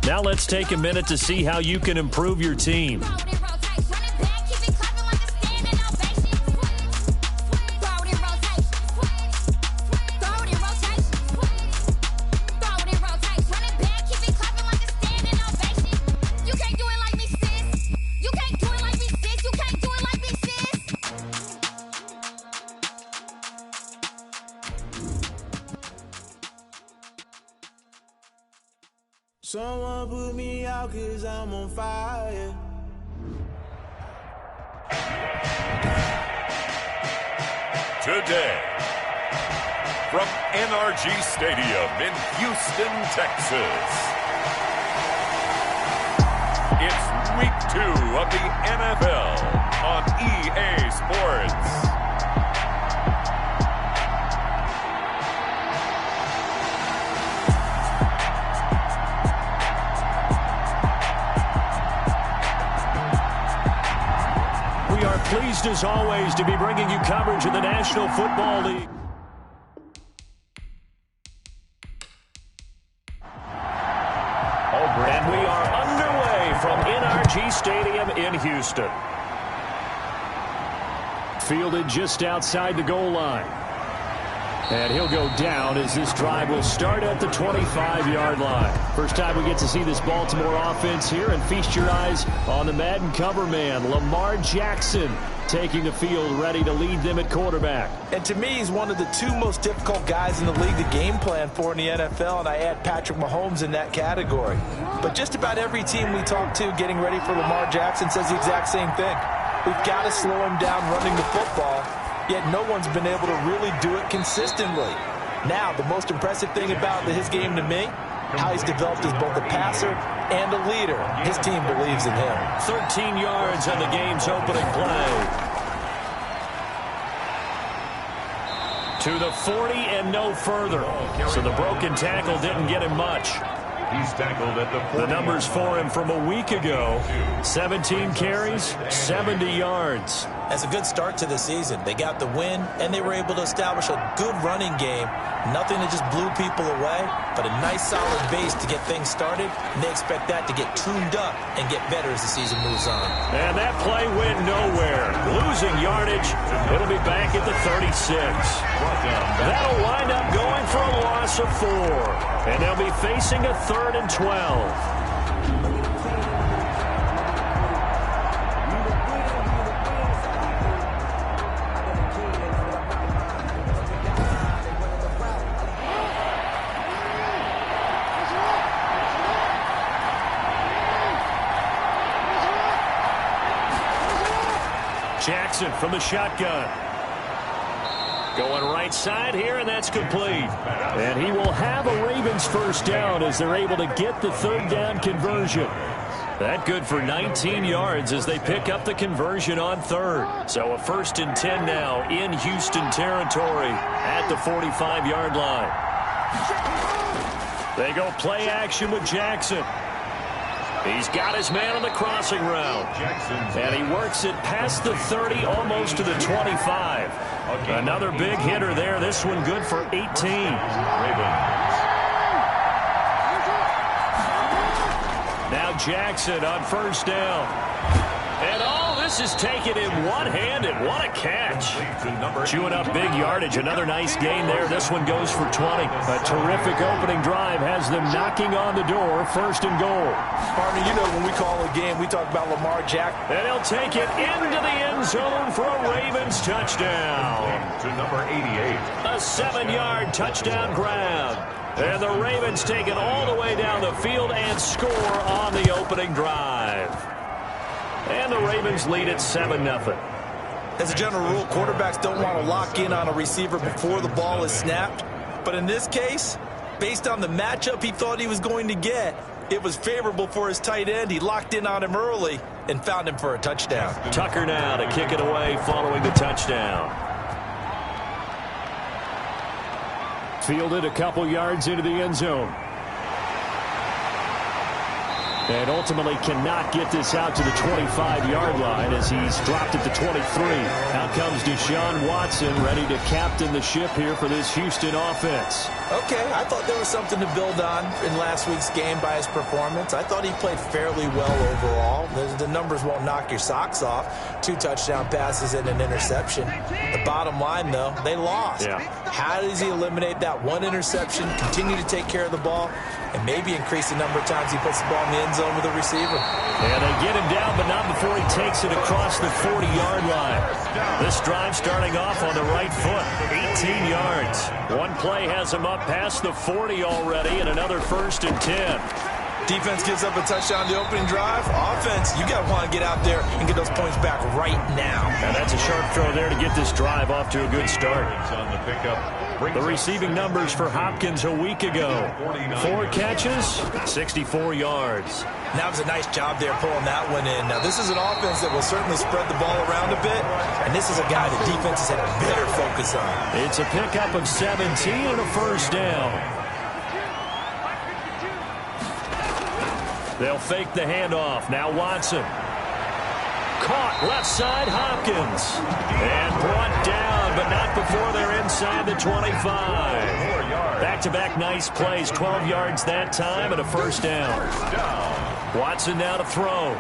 Now let's take a minute to see how you can improve your team. Someone put me out 'cause I'm on fire. Today, from NRG Stadium in Houston, Texas, it's Week 2 of the NFL on EA Sports. Pleased as always to be bringing you coverage of the National Football League. And we are underway from NRG Stadium in Houston. Fielded just outside the goal line. And he'll go down as this drive will start at the 25-yard line. First time we get to see this Baltimore offense here, and feast your eyes on the Madden cover man, Lamar Jackson, taking the field ready to lead them at quarterback. And to me, he's one of the two most difficult guys in the league to game plan for in the NFL, and I add Patrick Mahomes in that category. But just about every team we talk to getting ready for Lamar Jackson says the exact same thing. We've got to slow him down running the football. Yet no one's been able to really do it consistently. Now, the most impressive thing about his game to me, how he's developed as both a passer and a leader. His team believes in him. 13 yards on the game's opening play. To the 40 and no further. So the broken tackle didn't get him much. He's tackled at the numbers for him from a week ago. 17 carries, 70 yards. That's a good start to the season. They got the win, and they were able to establish a good running game. Nothing that just blew people away, but a nice solid base to get things started, and they expect that to get tuned up and get better as the season moves on. And that play went nowhere. Losing yardage. It'll be back at the 36. That'll wind up going for a loss of 4. And they'll be facing a 3rd and 12. Jackson from the shotgun. Going right side here, and that's complete. And he will have a Ravens first down as they're able to get the 3rd down conversion. That good for 19 yards as they pick up the conversion on 3rd. So a 1st and 10 now in Houston territory at the 45-yard line. They go play action with Jackson. He's got his man on the crossing route. And he works it past the 30, almost to the 25. Another big hitter there. This one good for 18. Now Jackson on first down. And this is taking him one-handed. What a catch. Chewing up big yardage. Another nice gain there. This one goes for 20. A terrific opening drive has them knocking on the door. 1st and goal. Partner, you know when we call a game, we talk about Lamar Jackson. And he'll take it into the end zone for a Ravens touchdown. To number 88. A 7-yard touchdown grab. And the Ravens take it all the way down the field and score on the opening drive. And the Ravens lead at 7-0. As a general rule, quarterbacks don't want to lock in on a receiver before the ball is snapped. But in this case, based on the matchup he thought he was going to get, it was favorable for his tight end. He locked in on him early and found him for a touchdown. Tucker now to kick it away following the touchdown. Fielded a couple yards into the end zone. And ultimately cannot get this out to the 25-yard line as he's dropped it to 23. Out comes Deshaun Watson, ready to captain the ship here for this Houston offense. Okay, I thought there was something to build on in last week's game by his performance. I thought he played fairly well overall. The numbers won't knock your socks off. 2 touchdown passes and an interception. The bottom line, though, they lost. Yeah. How does he eliminate that one interception, continue to take care of the ball, and maybe increase the number of times he puts the ball in the end zone with a receiver? And they get him down, but not before he takes it across the 40-yard line. This drive starting off on the right foot, 18 yards. One play has him up past the 40 already, and another 1st and 10. Defense gives up a touchdown the opening drive. Offense, you got to want to get out there and get those points back right now. And that's a sharp throw there to get this drive off to a good start. On the pickup. The receiving numbers for Hopkins a week ago. 4 catches, 64 yards. That was a nice job there pulling that one in. Now, this is an offense that will certainly spread the ball around a bit, and this is a guy that defenses have a better focus on. It's a pickup of 17 and a 1st down. They'll fake the handoff. Now Watson. Caught left side, Hopkins. And brought down, but not before they're inside the 25. Back-to-back nice plays. 12 yards that time and a 1st down. Watson now to throw.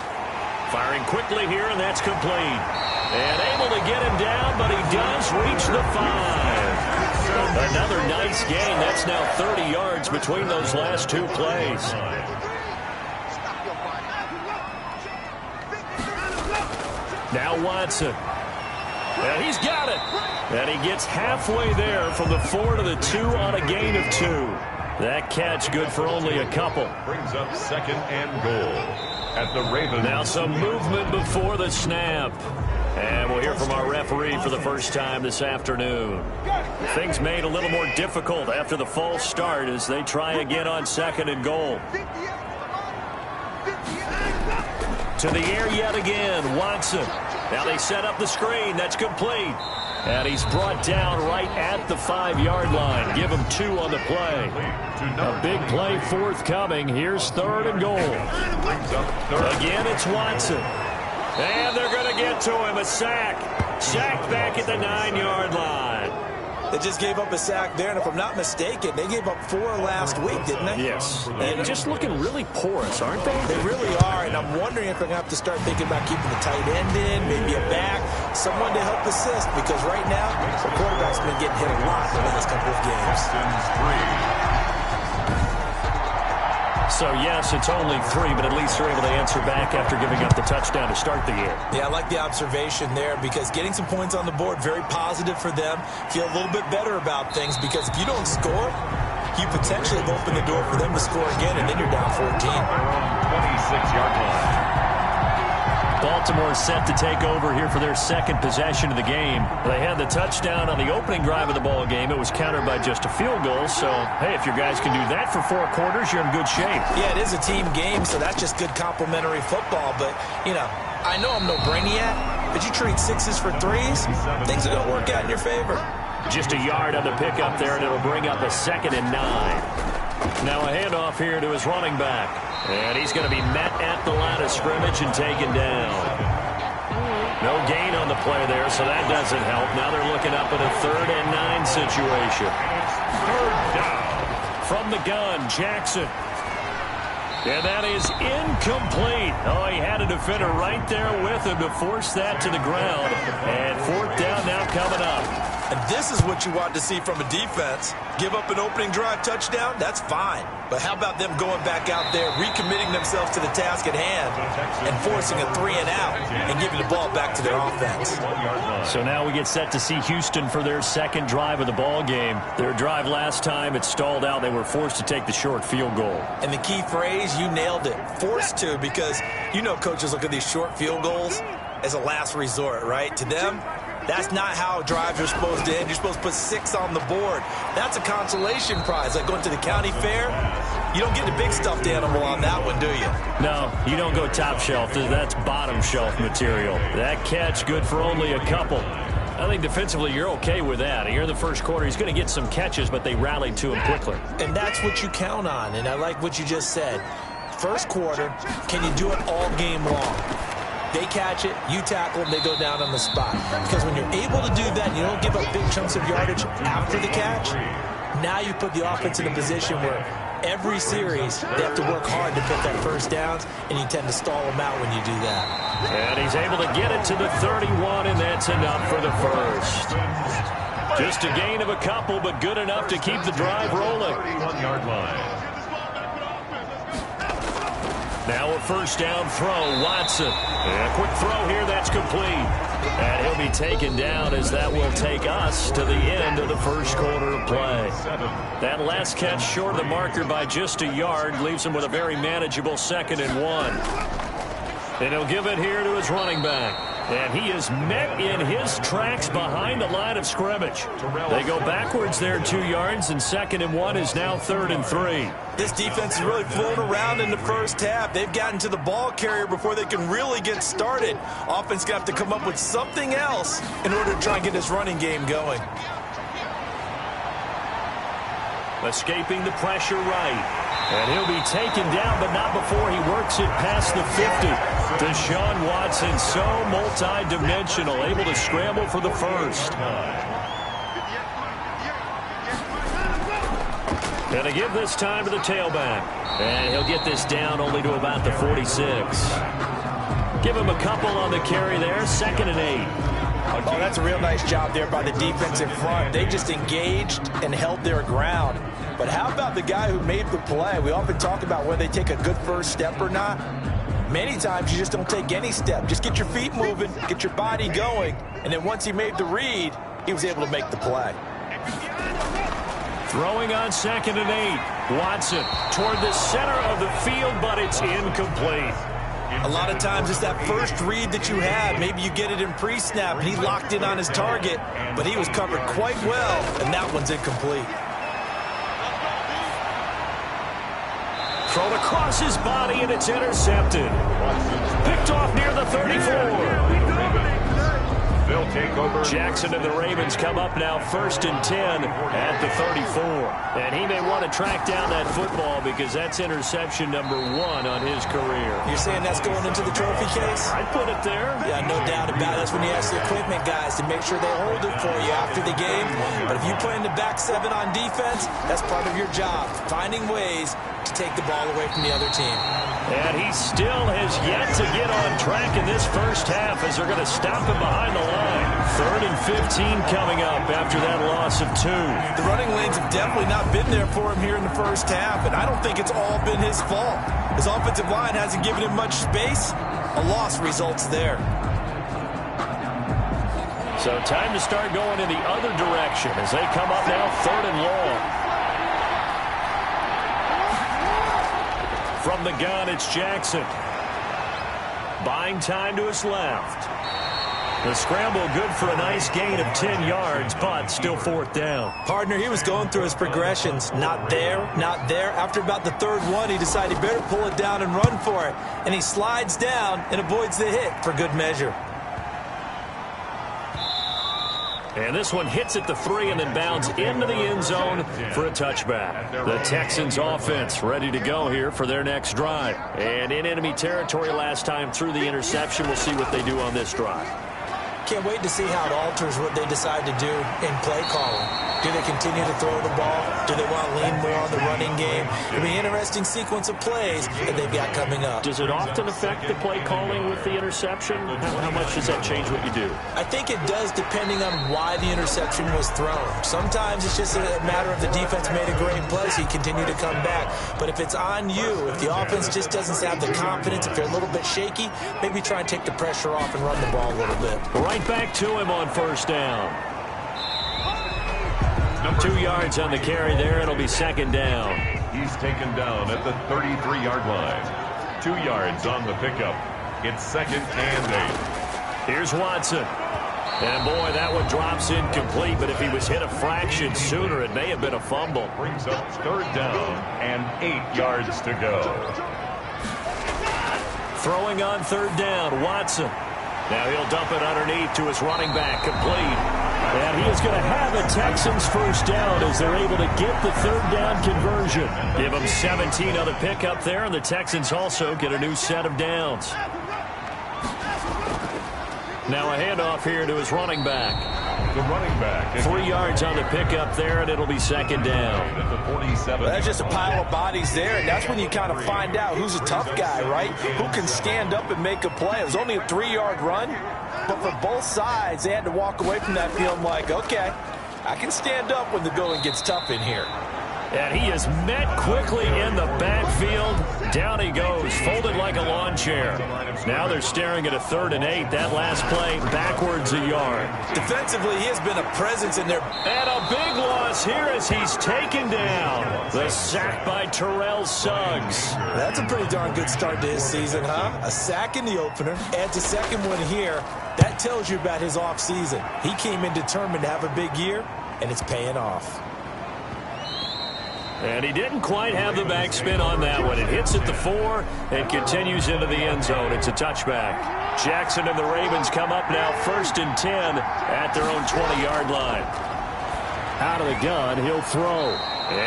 Firing quickly here, and that's complete. And able to get him down, but he does reach the 5. Another nice gain. That's now 30 yards between those last 2 plays. Now Watson. And he's got it. And he gets halfway there from the 4 to the 2 on a gain of 2. That catch good for only a couple. Brings up 2nd and goal at the Ravens. Now some movement before the snap. And we'll hear from our referee for the first time this afternoon. Things made a little more difficult after the false start as they try again on 2nd and goal. To the air yet again, Watson. Now they set up the screen. That's complete. And he's brought down right at the 5-yard line. Give him 2 on the play. A big play forthcoming. Here's 3rd and goal. Again, it's Watson. And they're going to get to him. A sack. Sacked back at the 9-yard line. They just gave up a sack there, and if I'm not mistaken, they gave up 4 last week, didn't they? Yes. And just looking really porous, aren't they? They really are, and I'm wondering if they're going to have to start thinking about keeping the tight end in, maybe a back, someone to help assist, because right now, the quarterback's been getting hit a lot the last couple of games. So, yes, it's only 3, but at least they're able to answer back after giving up the touchdown to start the year. Yeah, I like the observation there because getting some points on the board, very positive for them. Feel a little bit better about things because if you don't score, you potentially have opened the door for them to score again, and then you're down 14. 26-yard line. Baltimore set to take over here for their 2nd possession of the game. They had the touchdown on the opening drive of the ball game. It was countered by just a field goal. So, hey, if your guys can do that for 4 quarters, you're in good shape. Yeah, it is a team game, so that's just good complimentary football. But, you know, I know I'm no brainiac, but you trade 6s for 3s, things are going to work out in your favor. Just a yard on the pickup there, and it'll bring up a 2nd and 9. Now a handoff here to his running back. And he's going to be met at the line of scrimmage and taken down. No gain on the play there, so that doesn't help. Now they're looking up at a 3rd and 9 situation. 3rd down. From the gun, Jackson. And that is incomplete. Oh, he had a defender right there with him to force that to the ground. And 4th down now coming up. And this is what you want to see from a defense. Give up an opening drive touchdown, that's fine. But how about them going back out there, recommitting themselves to the task at hand, and forcing a 3 and out, and giving the ball back to their offense. So now we get set to see Houston for their 2nd drive of the ball game. Their drive last time, it stalled out. They were forced to take the short field goal. And the key phrase, you nailed it, forced to, because you know coaches look at these short field goals as a last resort, right? To them, that's not how drives are supposed to end. You're supposed to put 6 on the board. That's a consolation prize. Like going to the county fair, you don't get the big stuffed animal on that one, do you? No, you don't go top shelf. That's bottom shelf material. That catch good for only a couple. I think defensively you're okay with that. Here in the first quarter, he's going to get some catches, but they rallied to him quickly. And that's what you count on, and I like what you just said. first quarter, can you do it all game long? They catch it, you tackle them, they go down on the spot. Because when you're able to do that and you don't give up big chunks of yardage after the catch, now you put the offense in a position where every series they have to work hard to put that first downs, and you tend to stall them out when you do that. And he's able to get it to the 31, and that's enough for the first. Just a gain of a couple, but good enough to keep the drive rolling. 31-yard line. Now a first down throw, Watson. And a quick throw here, that's complete. And he'll be taken down as that will take us to the end of the first quarter of play. That last catch short of the marker by just a yard leaves him with a very manageable 2nd and 1. And he'll give it here to his running back. And he is met in his tracks behind the line of scrimmage. They go backwards there 2 yards, and 2nd and 1 is now 3rd and 3. This defense is really flown around in the first half. They've gotten to the ball carrier before they can really get started. Offense got to come up with something else in order to try and get this running game going. Escaping the pressure right. And he'll be taken down, but not before he works it past the 50. Deshaun Watson, so multi-dimensional, able to scramble for the first. And to give this time to the tailback. And he'll get this down only to about the 46. Give him a couple on the carry there, 2nd and 8. Oh, that's a real nice job there by the defensive front. They just engaged and held their ground. But how about the guy who made the play? We often talk about whether they take a good first step or not. Many times you just don't take any step. Just get your feet moving, get your body going, and then once he made the read, he was able to make the play. Throwing on 2nd and 8. Watson toward the center of the field, but it's incomplete. A lot of times it's that first read that you have. Maybe you get it in pre-snap, and he locked in on his target, but he was covered quite well, and that one's incomplete. Thrown across his body, and it's intercepted. Picked off near the 34. They'll take over. Jackson and the Ravens come up now 1st and 10 at the 34. And he may want to track down that football because that's interception number 1 on his career. You're saying that's going into the trophy case? I'd put it there. Yeah, no doubt about it. That's when you ask the equipment guys to make sure they hold it for you after the game. But if you play in the back 7 on defense, that's part of your job, finding ways to take the ball away from the other team. And he still has yet to get on track in this first half as they're going to stop him behind the line. 3rd and 15 coming up after that loss of 2. The running lanes have definitely not been there for him here in the first half, and I don't think it's all been his fault. His offensive line hasn't given him much space. A loss results there. So time to start going in the other direction as they come up now 3rd and long. From the gun, it's Jackson. Buying time to his left. The scramble good for a nice gain of 10 yards, but still 4th down. Partner, he was going through his progressions. Not there, not there. After about the 3rd one, he decided he better pull it down and run for it. And he slides down and avoids the hit for good measure. And this one hits at the 3 and then bounds into the end zone for a touchback. The Texans offense ready to go here for their next drive. And in enemy territory last time through the interception. We'll see what they do on this drive. Can't wait to see how it alters what they decide to do in play calling. Do they continue to throw the ball? Do they want to lean more on the running game? It'll be an interesting sequence of plays that they've got coming up. Does it often affect the play calling with the interception? How much does that change what you do? I think it does depending on why the interception was thrown. Sometimes it's just a matter of the defense made a great play, so you continue to come back. But if it's on you, if the offense just doesn't have the confidence, if they're a little bit shaky, maybe try and take the pressure off and run the ball a little bit. Right back to him on 1st down. 2 yards on the carry there. It'll be 2nd down. He's taken down at the 33-yard line. 2 yards on the pickup. It's 2nd and 8. Here's Watson. And boy, that one drops incomplete, but if he was hit a fraction sooner, it may have been a fumble. Brings up 3rd down and 8 yards to go. Throwing on 3rd down, Watson. Now he'll dump it underneath to his running back, complete. And he is going to have a Texans first down as they're able to get the third down conversion. Give them 17 on the pickup there, and the Texans also get a new set of downs. Now a handoff here to his running back. The running back. 3 yards on the pickup there, and it'll be second down. At the 47. That's just a pile of bodies there, and that's when you kind of find out who's a tough guy, right? Who can stand up and make a play. It was only a 3-yard run, but for both sides, they had to walk away from that feeling like, okay, I can stand up when the going gets tough in here. And he is met quickly in the backfield. Down he goes, folded like a lawn chair. Now they're staring at a 3rd and 8. That last play backwards a yard. Defensively, he has been a presence in there. And a big loss here as he's taken down. The sack by Terrell Suggs. That's a pretty darn good start to his season, huh? A sack in the opener, adds a second one here. That tells you about his offseason. He came in determined to have a big year, and it's paying off. And he didn't quite have the backspin on that one. It hits at the 4 and continues into the end zone. It's a touchback. Jackson and the Ravens come up now 1st and 10 at their own 20-yard line. Out of the gun, he'll throw.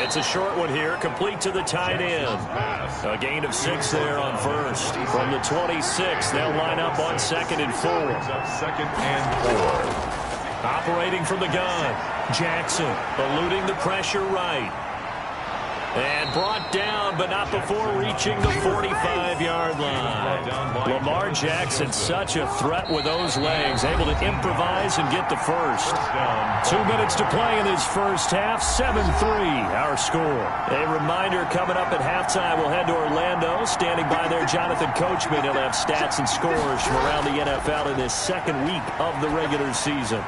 It's a short one here, complete to the tight end. A gain of 6 there on first. From the 26, they'll line up on 2nd and 4. Second and 4. Operating from the gun, Jackson eluding the pressure right. And brought down, but not before reaching the 45-yard line. Lamar Jackson, such a threat with those legs, able to improvise and get the first. 2 minutes to play in this first half, 7-3 our score. A reminder coming up at halftime, we'll head to Orlando. Standing by there, Jonathan Coachman. He'll have stats and scores from around the NFL in this second week of the regular season.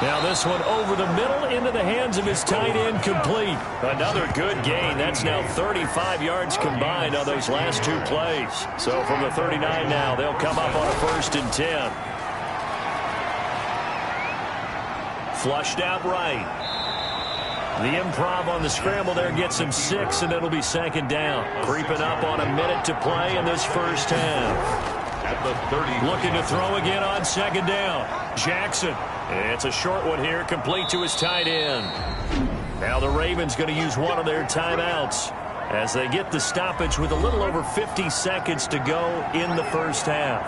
Now this one over the middle into the hands of his tight end, complete. Another good gain. That's now 35 yards combined on those last 2 plays. So from the 39 now, they'll come up on a 1st and 10. Flushed out right. The improv on the scramble there gets him 6, and it'll be 2nd down. Creeping up on a minute to play in this first half. At the 30. Looking to throw again on 2nd down. Jackson. It's a short one here, complete to his tight end. Now the Ravens going to use one of their timeouts as they get the stoppage with a little over 50 seconds to go in the first half.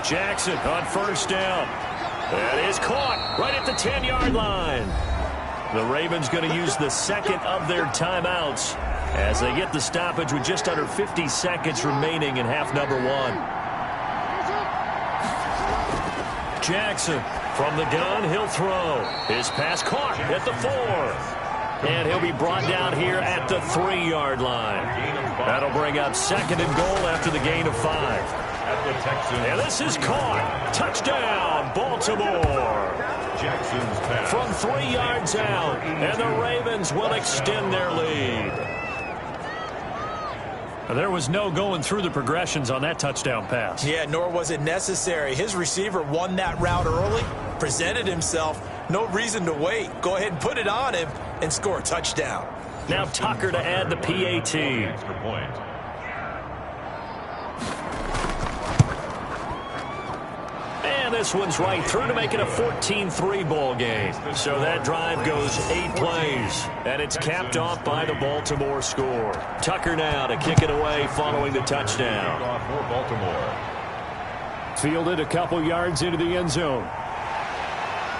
Jackson on 1st down. That is caught right at the 10-yard line. The Ravens going to use the 2nd of their timeouts as they get the stoppage with just under 50 seconds remaining in half number 1. Jackson from the gun, he'll throw. His pass caught at the 4. And he'll be brought down here at the 3-yard line. That'll bring up 2nd and goal after the gain of 5. At the Texans. And this is caught. Touchdown, Baltimore. Jackson's pass. From 3 yards out, and the Ravens will extend their lead. There was no going through the progressions on that touchdown pass. Yeah, nor was it necessary. His receiver won that route early, presented himself. No reason to wait. Go ahead and put it on him and score a touchdown. Now Tucker to add the PAT. Extra point. And this one's right through to make it a 14-3 ball game. So that drive goes 8 plays, and it's capped off by the Baltimore score. Tucker now to kick it away following the touchdown. For Baltimore. Fielded a couple yards into the end zone.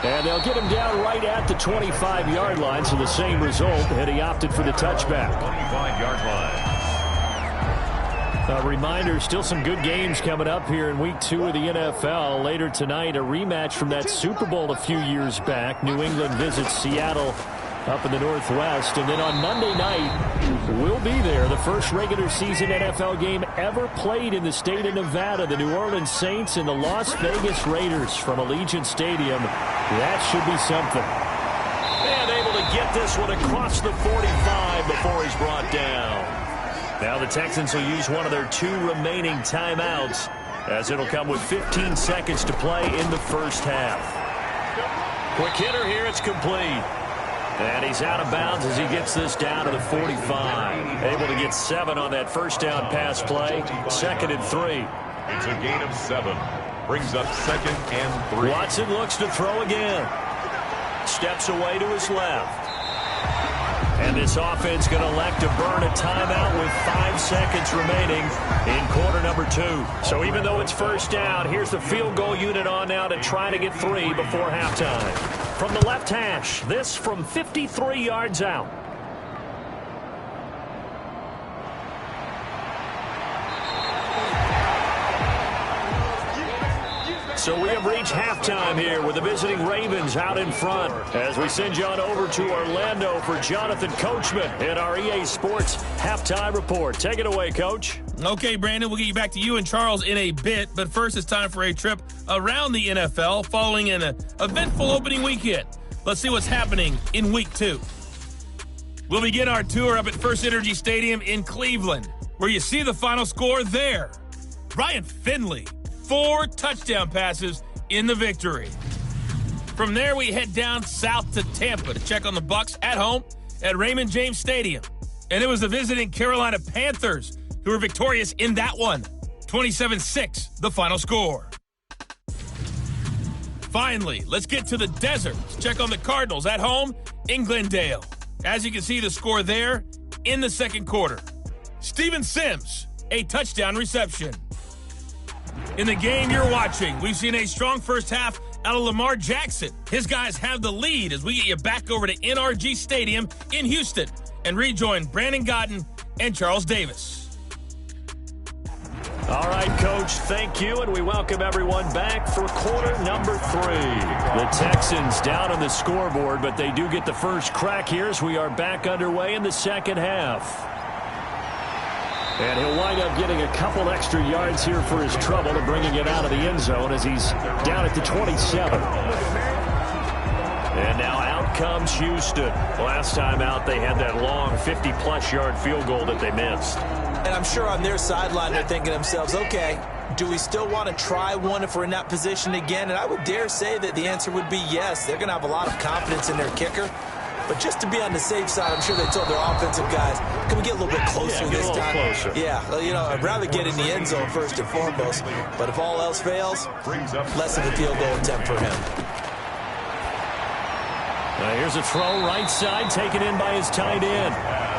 And they'll get him down right at the 25-yard line, so the same result, and he opted for the touchback. 25-yard line. A reminder, still some good games coming up here in Week 2 of the NFL. Later tonight, a rematch from that Super Bowl a few years back. New England visits Seattle up in the Northwest. And then on Monday night, we'll be there. The first regular season NFL game ever played in the state of Nevada. The New Orleans Saints and the Las Vegas Raiders from Allegiant Stadium. That should be something. And able to get this one across the 45 before he's brought down. Now the Texans will use one of their 2 remaining timeouts as it'll come with 15 seconds to play in the first half. Quick hitter here, it's complete. And he's out of bounds as he gets this down to the 45. Able to get 7 on that first down pass play. 2nd and 3. It's a gain of 7. Brings up 2nd and 3. Watson looks to throw again. Steps away to his left. And this offense going to elect to burn a timeout with 5 seconds remaining in quarter number 2. So even though it's first down, here's the field goal unit on now to try to get 3 before halftime. From the left hash, this from 53 yards out. So we have reached halftime here with the visiting Ravens out in front. As we send you on over to Orlando for Jonathan Coachman in our EA Sports Halftime Report. Take it away, Coach. Okay, Brandon, we'll get you back to you and Charles in a bit. But first, it's time for a trip around the NFL following an eventful opening weekend. Let's see what's happening in Week 2. We'll begin our tour up at First Energy Stadium in Cleveland, where you see the final score there. Ryan Finley, 4 touchdown passes in the victory. From there, we head down south to Tampa to check on the Bucs at home at Raymond James Stadium. And it was the visiting Carolina Panthers who were victorious in that one. 27-6, the final score. Finally, let's get to the desert to check on the Cardinals at home in Glendale. As you can see, the score there in the second quarter. Steven Sims, a touchdown reception. In the game you're watching, we've seen a strong first half out of Lamar Jackson. His guys have the lead as we get you back over to NRG Stadium in Houston and rejoin Brandon Godden and Charles Davis. All right, Coach, thank you, and we welcome everyone back for quarter number 3. The Texans down on the scoreboard, but they do get the first crack here as we are back underway in the second half. And he'll wind up getting a couple extra yards here for his trouble and bringing it out of the end zone as he's down at the 27. And now out comes Houston. Last time out, they had that long 50-plus yard field goal that they missed. And I'm sure on their sideline they're thinking to themselves, okay, do we still want to try one if we're in that position again? And I would dare say that the answer would be yes. They're going to have a lot of confidence in their kicker. But just to be on the safe side, I'm sure they told their offensive guys, can we get a little bit closer this time? Closer. Yeah, well, you know, I'd rather get in the end zone first and foremost. But if all else fails, less of a field goal attempt for him. Here's a throw right side taken in by his tight end.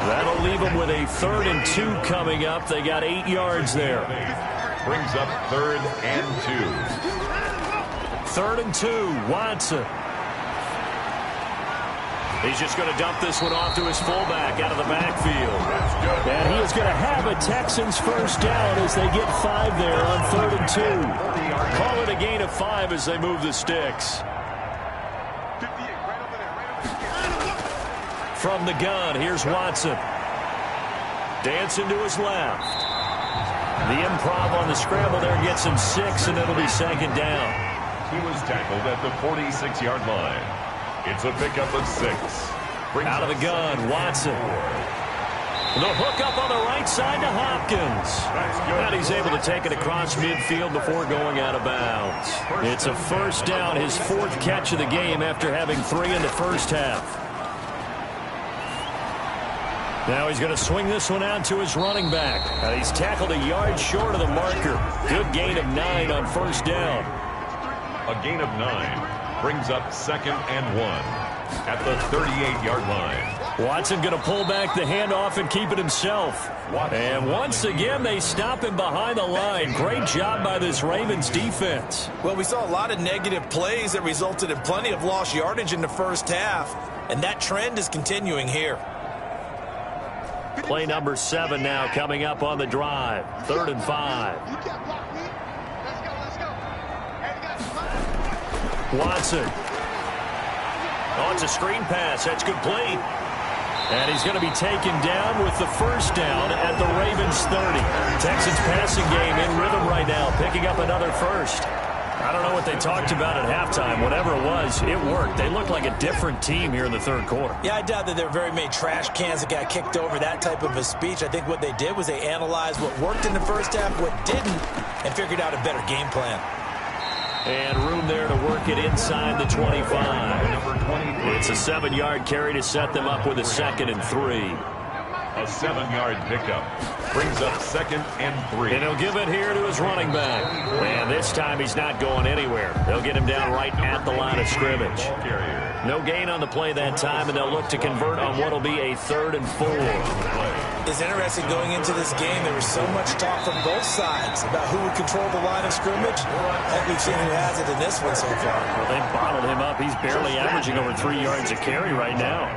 That'll leave him with a 3rd and 2 coming up. They got 8 yards there. Brings up 3rd and 2. 3rd and 2, Watson. He's just going to dump this one off to his fullback out of the backfield. And he is going to have a Texans first down as they get 5 there on 3rd and 2. Call it a gain of 5 as they move the sticks. From the gun, here's Watson. Dancing to his left. The improv on the scramble there gets him 6, and it'll be 2nd down. He was tackled at the 46-yard line. It's a pickup of 6. Out of the gun, Watson. The hook up on the right side to Hopkins. And he's able to take it across midfield before going out of bounds. It's a first down, his 4th catch of the game after having 3 in the first half. Now he's going to swing this one out to his running back. And he's tackled a yard short of the marker. Good gain of 9 on first down. A gain of 9 brings up 2nd and 1 at the 38-yard line. Watson going to pull back the handoff and keep it himself. And once again, they stop him behind the line. Great job by this Ravens defense. Well, we saw a lot of negative plays that resulted in plenty of lost yardage in the first half. And that trend is continuing here. Play number 7 now coming up on the drive. 3rd and 5. Watson. Oh, it's a screen pass. That's complete. And he's going to be taken down with the first down at the Ravens 30. Texans passing game in rhythm right now, picking up another first. I don't know what they talked about at halftime. Whatever it was, it worked. They looked like a different team here in the third quarter. Yeah, I doubt that there were very many trash cans that got kicked over, that type of a speech. I think what they did was they analyzed what worked in the first half, what didn't, and figured out a better game plan. And room there to work pocket inside the 25. Number 23. It's a 7-yard carry to set them up with a 2nd and 3. A 7-yard pickup brings up 2nd and 3. And he'll give it here to his running back. And this time he's not going anywhere. They'll get him down right at the line of scrimmage. No gain on the play that time, and they'll look to convert on what will be a 3rd and 4. It's interesting going into this game. There was so much talk from both sides about who would control the line of scrimmage. Heck, we've seen who has it in this one so far. Well, they've bottled him up. He's barely averaging over 3 yards a carry right now.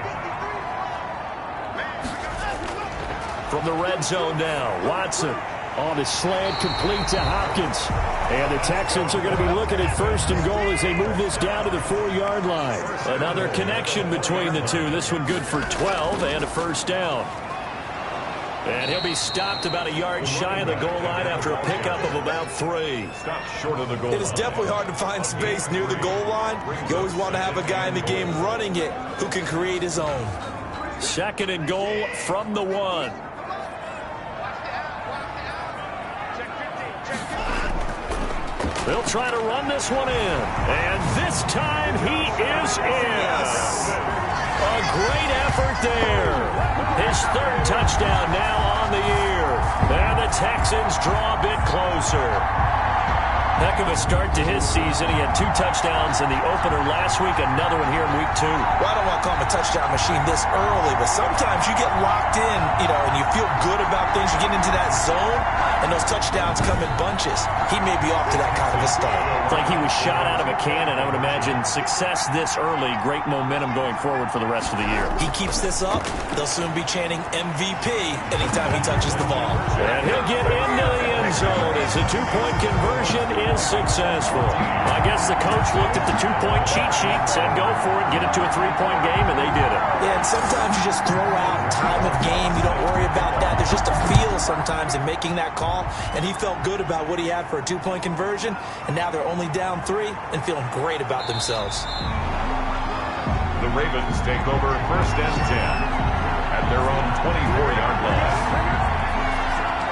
From the red zone now, Watson on the slant, complete to Hopkins. And the Texans are going to be looking at 1st and goal as they move this down to the 4-yard line. Another connection between the two. This one good for 12 and a 1st down. And he'll be stopped about a yard shy of the goal line after a pickup of about 3. Stopped short of the goal line. It is definitely hard to find space near the goal line. You always want to have a guy in the game running it who can create his own. 2nd and goal from the 1. They'll try to run this one in. And this time he is in. A great effort there. His 3rd touchdown now on the year. And the Texans draw a bit closer. Heck of a start to his season. He had 2 touchdowns in the opener last week, another one here in week 2. Well, I don't want to call him a touchdown machine this early, but sometimes you get locked in, and you feel good about things. You get into that zone, and those touchdowns come in bunches. He may be off to that kind of a start. It's like he was shot out of a cannon. I would imagine success this early, great momentum going forward for the rest of the year. He keeps this up, they'll soon be chanting MVP anytime he touches the ball. And he'll get into the end zone as a 2-point conversion is successful. I guess the coach looked at the 2-point cheat sheet, said go for it, get it to a 3-point game, and they did it. Yeah, and sometimes you just throw out time of game. You don't worry about that. There's just a feel sometimes in making that call, and he felt good about what he had for a 2-point conversion, and now they're only down 3 and feeling great about themselves. The Ravens take over 1st and 10 at their own 24-yard line.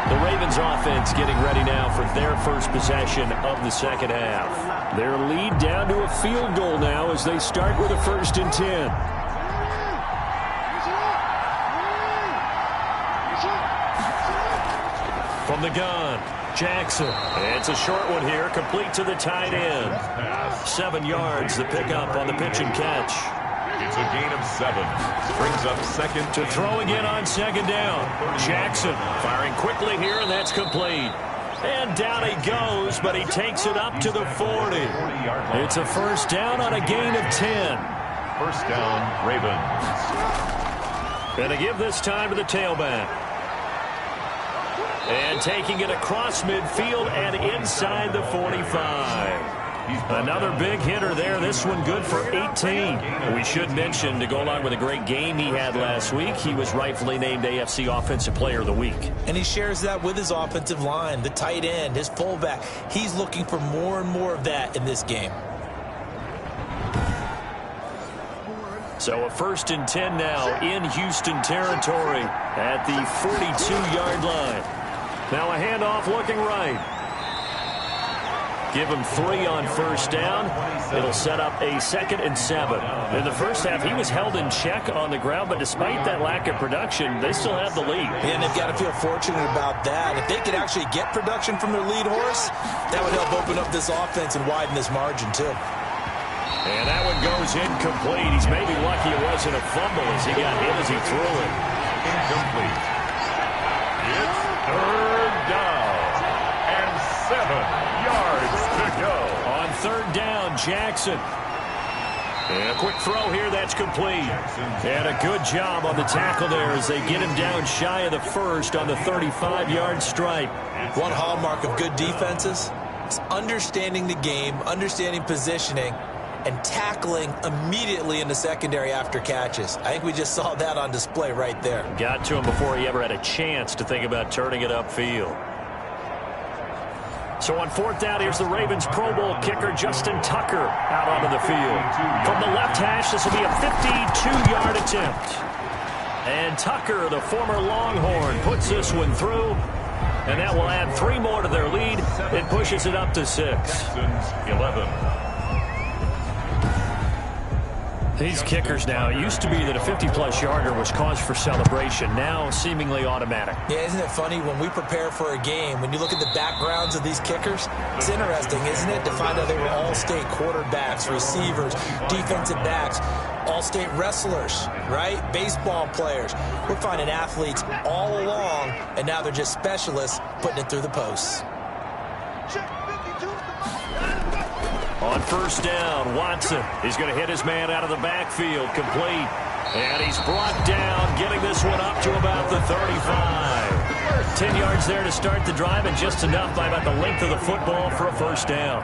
The Ravens offense getting ready now for their first possession of the 2nd half. Their lead down to a field goal now as they start with a 1st and 10. From the gun, Jackson. It's a short one here, complete to the tight end. 7 yards, the pickup on the pitch and catch. It's a gain of 7. Brings up 2nd. To throw again on 2nd down. Jackson firing quickly here, and that's complete. And down he goes, but he takes it up to the 40. It's a 1st down on a gain of 10. 1st down, Ravens. And to give this time to the tailback. And taking it across midfield and inside the 45. Another big hitter there. This one good for 18. We should mention, to go along with a great game he had last week, he was rightfully named AFC Offensive Player of the Week. And he shares that with his offensive line, the tight end, his fullback. He's looking for more and more of that in this game. So a 1st and 10 now in Houston territory at the 42-yard line. Now a handoff looking right. Give him 3 on 1st down. It'll set up a 2nd and 7. In the first half, he was held in check on the ground, but despite that lack of production, they still have the lead. And they've got to feel fortunate about that. If they could actually get production from their lead horse, that would help open up this offense and widen this margin, too. And that one goes incomplete. He's maybe lucky it wasn't a fumble as he got hit as he threw it. Incomplete. It's 3rd down and 7 yards to go. On 3rd down, Jackson. And a quick throw here, that's complete. And a good job on the tackle there as they get him down shy of the 1st on the 35-yard stripe. One hallmark of good defenses is understanding the game, understanding positioning, and tackling immediately in the secondary after catches. I think we just saw that on display right there. Got to him before he ever had a chance to think about turning it upfield. So on 4th down, here's the Ravens Pro Bowl kicker, Justin Tucker, out onto the field. From the left hash, this will be a 52-yard attempt. And Tucker, the former Longhorn, puts this one through. And that will add 3 more to their lead. It pushes it up to 6. Texans 11. These kickers now, it used to be that a 50-plus yarder was cause for celebration. Now seemingly automatic. Yeah, isn't it funny when we prepare for a game, when you look at the backgrounds of these kickers, it's interesting, isn't it, to find out they were all-state quarterbacks, receivers, defensive backs, all-state wrestlers, right? Baseball players. We're finding athletes all along, and now they're just specialists putting it through the posts. On first down, Watson. He's going to hit his man out of the backfield, complete. And he's brought down, getting this one up to about the 35. 10 yards there to start the drive, and just enough by about the length of the football for a first down.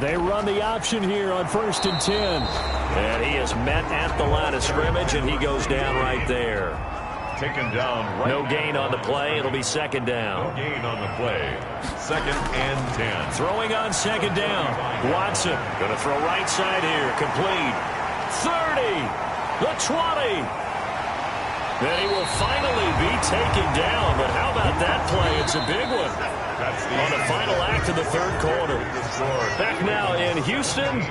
They run the option here on 1st and 10. And he is met at the line of scrimmage, and he goes down right there. Taken down right. No gain on the play. It'll be second down. No gain on the play. 2nd and 10. Throwing on second down. Watson going to throw right side here. Complete. 30. The 20. Then he will finally be taken down. But how about that play? It's a big one. On the final act of the third quarter. Back now in Houston.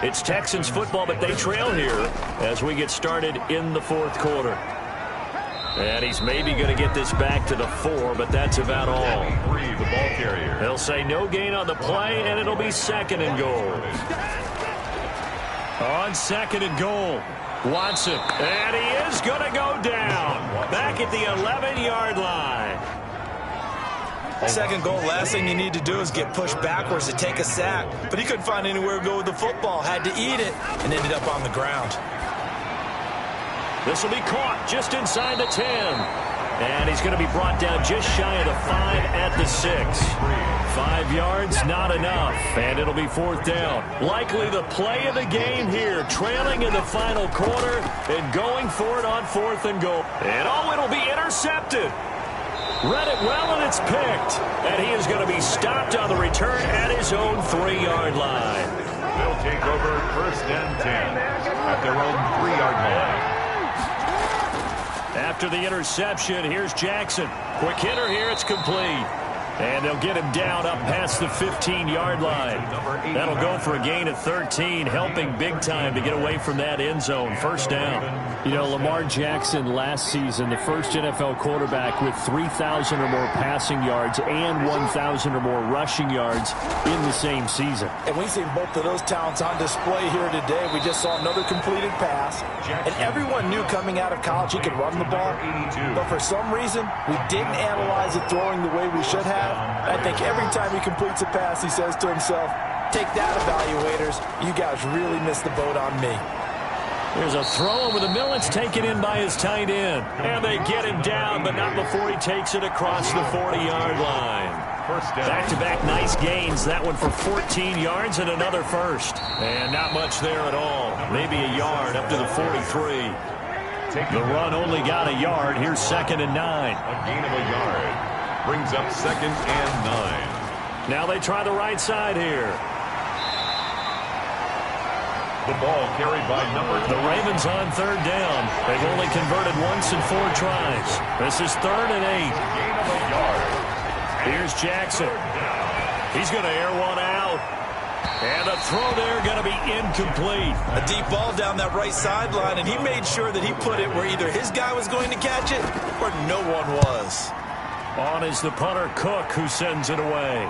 It's Texans football, but they trail here as we get started in the fourth quarter. And he's maybe going to get this back to the 4, but that's about all. The ball carrier. They'll say no gain on the play, and it'll be 2nd and goal. On 2nd and goal, Watson. And he is going to go down. Back at the 11-yard line. Second goal, last thing you need to do is get pushed backwards to take a sack. But he couldn't find anywhere to go with the football. Had to eat it and ended up on the ground. This will be caught just inside the 10. And he's going to be brought down just shy of the 5 at the 6. 5 yards, not enough. And it'll be 4th down. Likely the play of the game here. Trailing in the final quarter and going for it on 4th and goal. And it'll be intercepted. Read it well, and it's picked. And he is going to be stopped on the return at his own 3-yard line. They'll take over 1st and 10 at their own 3-yard line. After the interception, here's Jackson. Quick hitter here, it's complete. And they'll get him down up past the 15-yard line. That'll go for a gain of 13, helping big time to get away from that end zone. First down. You know, Lamar Jackson last season, the first NFL quarterback with 3,000 or more passing yards and 1,000 or more rushing yards in the same season. And we've seen both of those talents on display here today. We just saw another completed pass. And everyone knew coming out of college he could run the ball. But for some reason, we didn't analyze it throwing the way we should have. I think every time he completes a pass, he says to himself, take that, evaluators. You guys really missed the boat on me. There's a throw over the middle. It's taken in by his tight end. And they get him down, but not before he takes it across the 40-yard line. Back-to-back nice gains. That one for 14 yards and another first. And not much there at all. Maybe a yard up to the 43. The run only got a yard. Here's 2nd and 9. A gain of a yard. Brings up 2nd and 9. Now they try the right side here. The ball carried by number 2. The Ravens on 3rd down. They've only converted once in 4 tries. This is 3rd and 8. Gain of a yard. Here's Jackson. He's going to air one out. And the throw there going to be incomplete. A deep ball down that right sideline, and he made sure that he put it where either his guy was going to catch it or no one was. On is the punter, Cook, who sends it away.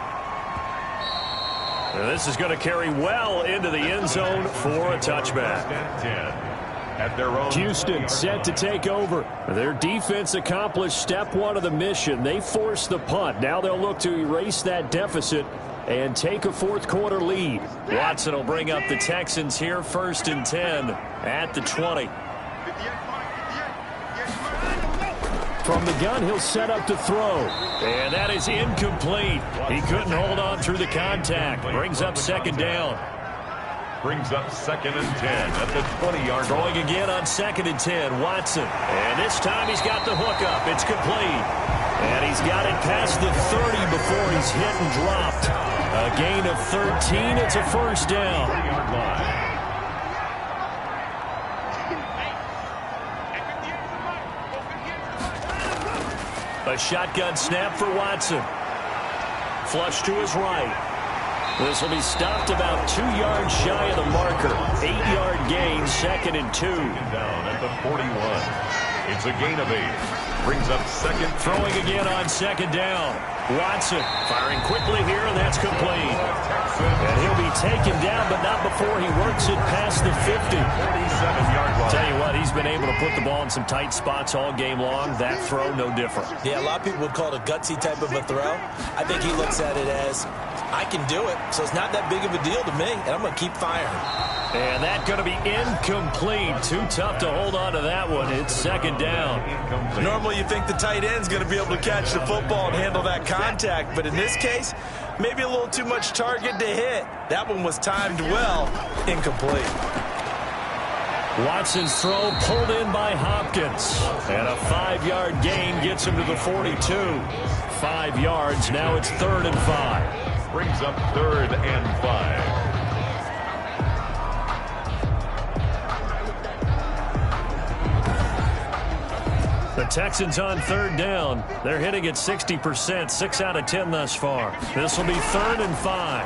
And this is going to carry well into the end zone for a touchback. At their own Houston set to take over. Their defense accomplished step 1 of the mission. They forced the punt. Now they'll look to erase that deficit and take a fourth quarter lead. Watson will bring up the Texans here, 1st and 10 at the 20. From the gun, he'll set up to throw. And that is incomplete. He couldn't hold on through the contact. Brings up 2nd down. Brings up 2nd and 10 at the 20-yard line. Throwing again on 2nd and 10, Watson. And this time he's got the hook up. It's complete. And he's got it past the 30 before he's hit and dropped. A gain of 13. It's a first down. 20-yard line. A shotgun snap for Watson. Flush to his right. This will be stopped about 2 yards shy of the marker. 8-yard gain, 2nd and 2. Down at the 41. It's a gain of 8. Brings up second. Throwing again on 2nd down. Watson firing quickly here, and that's complete. And he'll be taken down, but not before he works it past the 50. 47-yard line. Tell you what, he's been able to put the ball in some tight spots all game long. That throw, no different. Yeah, a lot of people would call it a gutsy type of a throw. I think he looks at it as, I can do it, so it's not that big of a deal to me, and I'm going to keep firing. And that's going to be incomplete. Too tough to hold on to that one. It's 2nd down. Normally you think the tight end's going to be able to catch the football and handle that contact, but in this case, maybe a little too much target to hit. That one was timed well. Incomplete. Watson's throw pulled in by Hopkins. And a 5-yard gain gets him to the 42. 5 yards. Now it's 3rd and 5. Brings up 3rd and 5. The Texans on 3rd down. They're hitting at 60%, 6 out of 10 thus far. This will be 3rd and 5.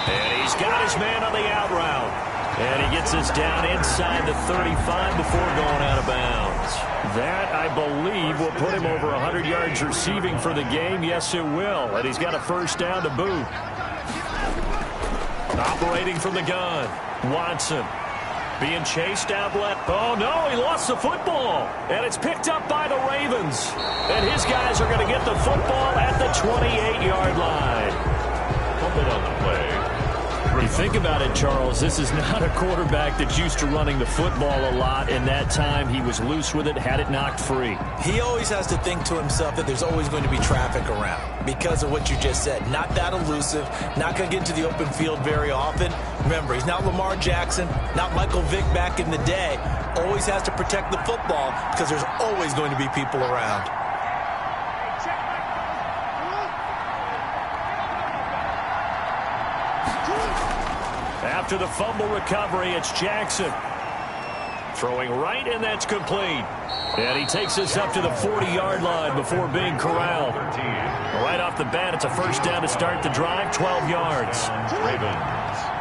And he's got his man on the out route. And he gets us down inside the 35 before going out of bounds. That, I believe, will put him over 100 yards receiving for the game. Yes, it will. And he's got a 1st down to boot. Operating from the gun, Watson. Being chased out left. Oh, no, he lost the football. And it's picked up by the Ravens. And his guys are going to get the football at the 28-yard line. Fumble on the play. You think about it, Charles, this is not a quarterback that's used to running the football a lot. In that time, he was loose with it, had it knocked free. He always has to think to himself that there's always going to be traffic around because of what you just said. Not that elusive, not going to get into the open field very often. Remember, he's not Lamar Jackson, not Michael Vick back in the day. Always has to protect the football because there's always going to be people around. After the fumble recovery, it's Jackson. Throwing right, and that's complete. And he takes us up to the 40-yard line before being corralled. Right off the bat, it's a 1st down to start the drive, 12 yards. Ravens.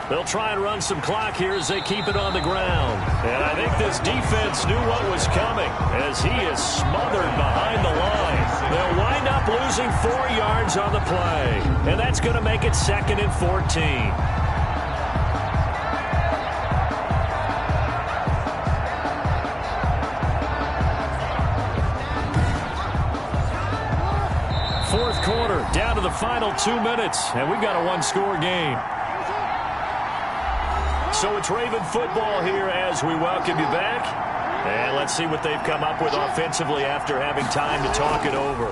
They'll try and run some clock here as they keep it on the ground. And I think this defense knew what was coming as he is smothered behind the line. They'll wind up losing 4 yards on the play. And that's going to make it 2nd and 14. Fourth quarter, down to the final 2 minutes. And we've got a 1-score game. So it's Raven football here as we welcome you back. And let's see what they've come up with offensively after having time to talk it over.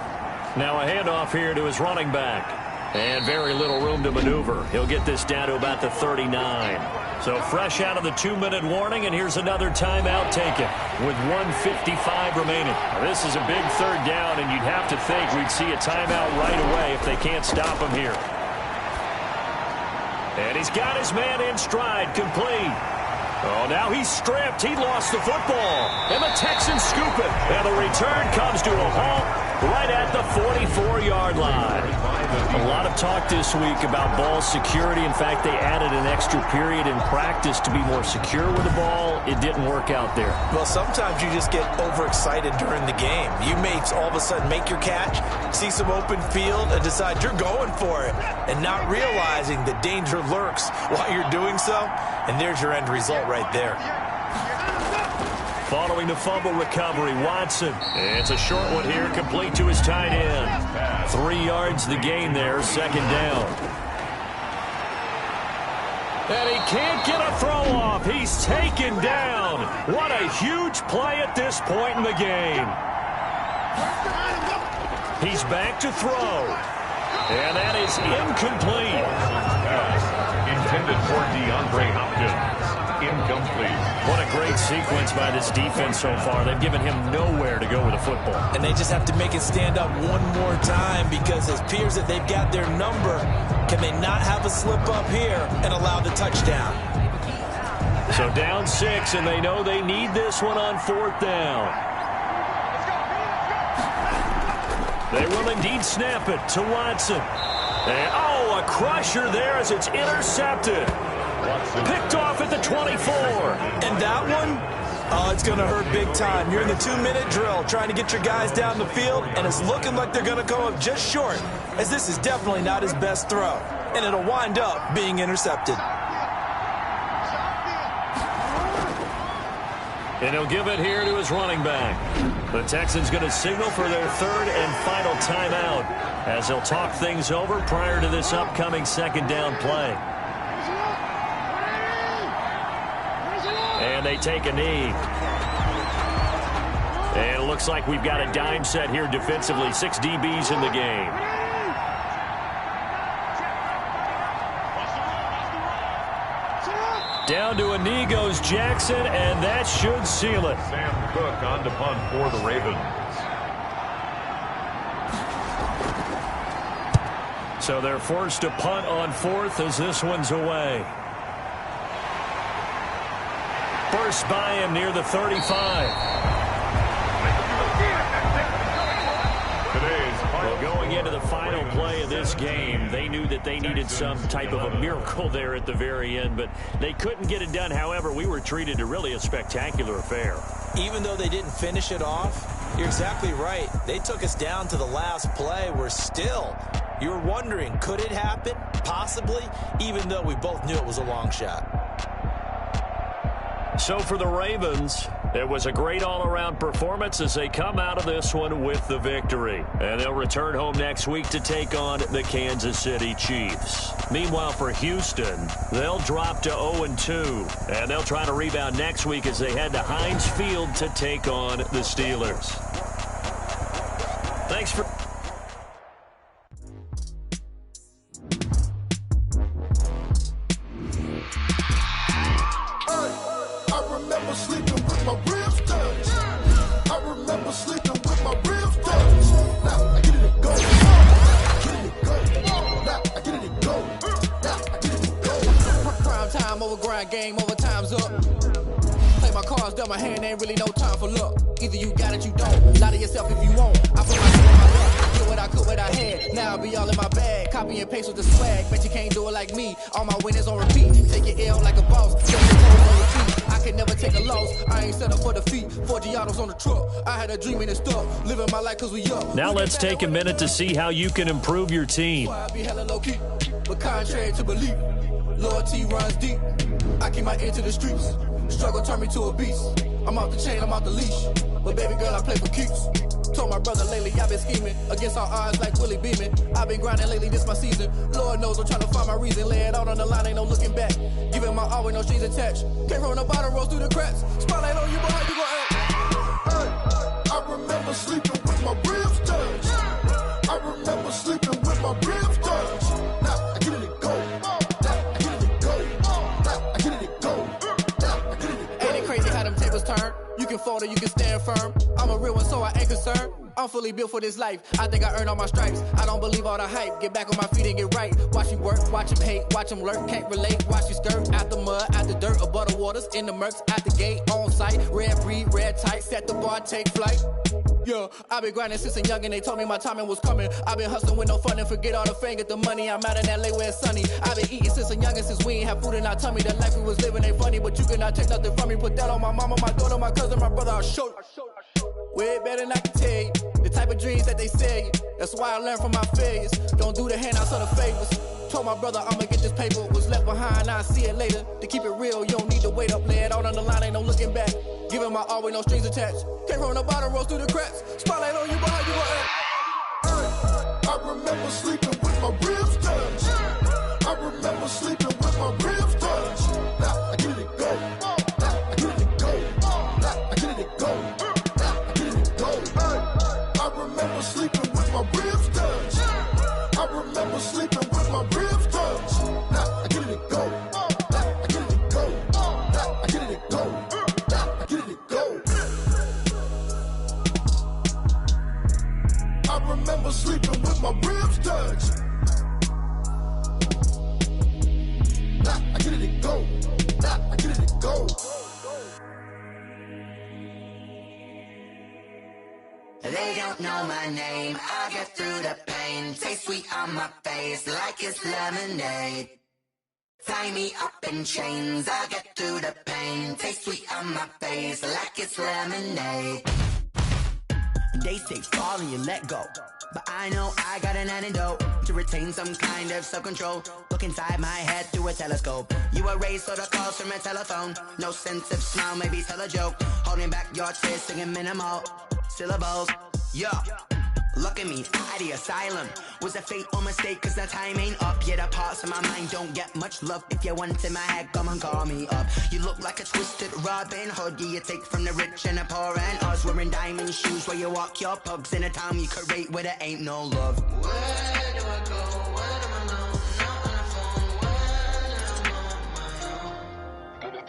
Now a handoff here to his running back. And very little room to maneuver. He'll get this down to about the 39. So fresh out of the 2-minute warning, and here's another timeout taken with 1:55 remaining. Now, this is a big 3rd down, and you'd have to think we'd see a timeout right away if they can't stop him here. And he's got his man in stride, complete. Oh, now he's stripped. He lost the football. And the Texans scoop it. And the return comes to a halt right at the 44-yard line. A lot of talk this week about ball security. In fact, they added an extra period in practice to be more secure with the ball. It didn't work out there. Well, sometimes you just get overexcited during the game. You may all of a sudden make your catch, see some open field, and decide you're going for it, and not realizing that danger lurks while you're doing so, and there's your end result right there. Following the fumble recovery, Watson. It's a short one here, complete to his tight end. 3 yards the gain there, 2nd down. And he can't get a throw off. He's taken down. What a huge play at this point in the game. He's back to throw. And that is incomplete. Intended for DeAndre Hopkins. Incomplete. What a great sequence by this defense so far. They've given him nowhere to go with the football. And they just have to make it stand up one more time because it appears that they've got their number. Can they not have a slip up here and allow the touchdown? So down 6, and they know they need this one on 4th down. They will indeed snap it to Watson. And, a crusher there as it's intercepted. Picked off at the 24. And that one, it's going to hurt big time. You're in the 2-minute drill trying to get your guys down the field, and it's looking like they're going to come up just short, as this is definitely not his best throw. And it'll wind up being intercepted. And he'll give it here to his running back. The Texans going to signal for their 3rd and final timeout as they'll talk things over prior to this upcoming 2nd down play. And they take a knee. And it looks like we've got a dime set here defensively. 6 DBs in the game. Down to a knee goes Jackson, and that should seal it. Sam Cook on to punt for the Ravens. So they're forced to punt on 4th as this one's away. First by him near the 35. Well, going into the final play of this game, they knew that they needed some type of a miracle there at the very end, but they couldn't get it done. However, we were treated to really a spectacular affair. Even though they didn't finish it off, you're exactly right. They took us down to the last play. We're still, you were wondering, could it happen? Possibly, even though we both knew it was a long shot. So for the Ravens, it was a great all-around performance as they come out of this one with the victory. And they'll return home next week to take on the Kansas City Chiefs. Meanwhile, for Houston, they'll drop to 0-2. And they'll try to rebound next week as they head to Heinz Field to take on the Steelers. Thanks for... Game over, time's up. Play my cards, dealt my hand, ain't really no time for luck. Either you got it, you don't. Lie to yourself if you won't. I put my shit on my luck. Get what I could, what I had. Now I'll be all in my bag. Copy and paste with the swag. Bet you can't do it like me. All my winners on repeat. Take your L like a boss. Take your toes on repeat. I can never take a loss. I ain't set up for defeat. 4 Giottos on the truck. I had a dream and it's stuck. Living my life cause we up. Now let's take a minute to see how you can improve your team. I be hella low key. But contrary to belief, loyalty runs deep. I keep my ear to the streets. Struggle turned me to a beast. I'm off the chain, I'm off the leash. But baby girl, I play for keeps. Told my brother lately, I've been scheming. Against all odds like Willie Beeman. I've been grinding lately, this my season. Lord knows I'm trying to find my reason. Lay it out on the line, ain't no looking back. Giving my all with no strings attached. Came from the bottom, rose through the cracks. Spotlight on you, but how you gon' act? Hey, I remember sleeping with my ribs touched. I remember sleeping with my ribs touched. Now I get it and go. Turn. You can fold or you can stand firm. I'm a real one, so I ain't concerned. I'm fully built for this life. I think I earned all my stripes. I don't believe all the hype. Get back on my feet and get right. Watch you work, watch him hate, watch him lurk. Can't relate, watch you skirt. Out the mud, out the dirt, above the waters, in the murks, out the gate, on site. Red breed, red tight, set the bar, take flight. Yeah, I've been grinding since a young and they told me my timing was coming. I've been hustling with no fun and forget all the fame, get the money. I'm out in LA where it's sunny. I've been eating since a youngin' since we ain't have food in our tummy. The life we was living ain't funny, but you cannot take nothing from me. Put that on my mama, my daughter, my cousin, my brother, I'll show you. Way better than I can tell you. The type of dreams that they sell you. That's why I learned from my failures. Don't do the handouts or the favors. Told my brother I'ma get this paper. Was left behind, I'll see it later. To keep it real, you don't need to wait up. Lay it out on the line, ain't no looking back. Giving my all with no strings attached. Came from the bottom, rose through the cracks. Spotlight on you, but how you gon' act? I remember sleeping with my ribs touched. I remember sleeping with my ribs touched. Now I get it and go. Now I get it and go. Now I get it and go. Now I get it and go. I remember sleeping with my ribs touched. I remember sleeping with my ribs touched. Now I get it and go. Now I get it and go. Now I get it and go. Now I get it and go. I remember sleeping with my ribs touched. Now I get it and go. Now I get it and go. don't know my name. I get through the pain. Taste sweet on my face like it's lemonade. Tie me up in chains. I get through the pain. Taste sweet on my face like it's lemonade. They say fall and you let go, but I know I got an antidote to retain some kind of self-control. Look inside my head through a telescope. You erase all the calls from a telephone. No sense of smile, maybe tell a joke. Holding back your tears, singing minimal syllables. Yeah, look at me, out the asylum. Was a fate or mistake, cause the time ain't up. Yeah, the parts of my mind don't get much love. If you want in my head, come and call me up. You look like a twisted Robin Hood. Yeah, you take from the rich and the poor and us. Wearing diamond shoes where you walk your pugs in a town you create where there ain't no love. Where do I go? Where do I know? Not on the phone. When I'm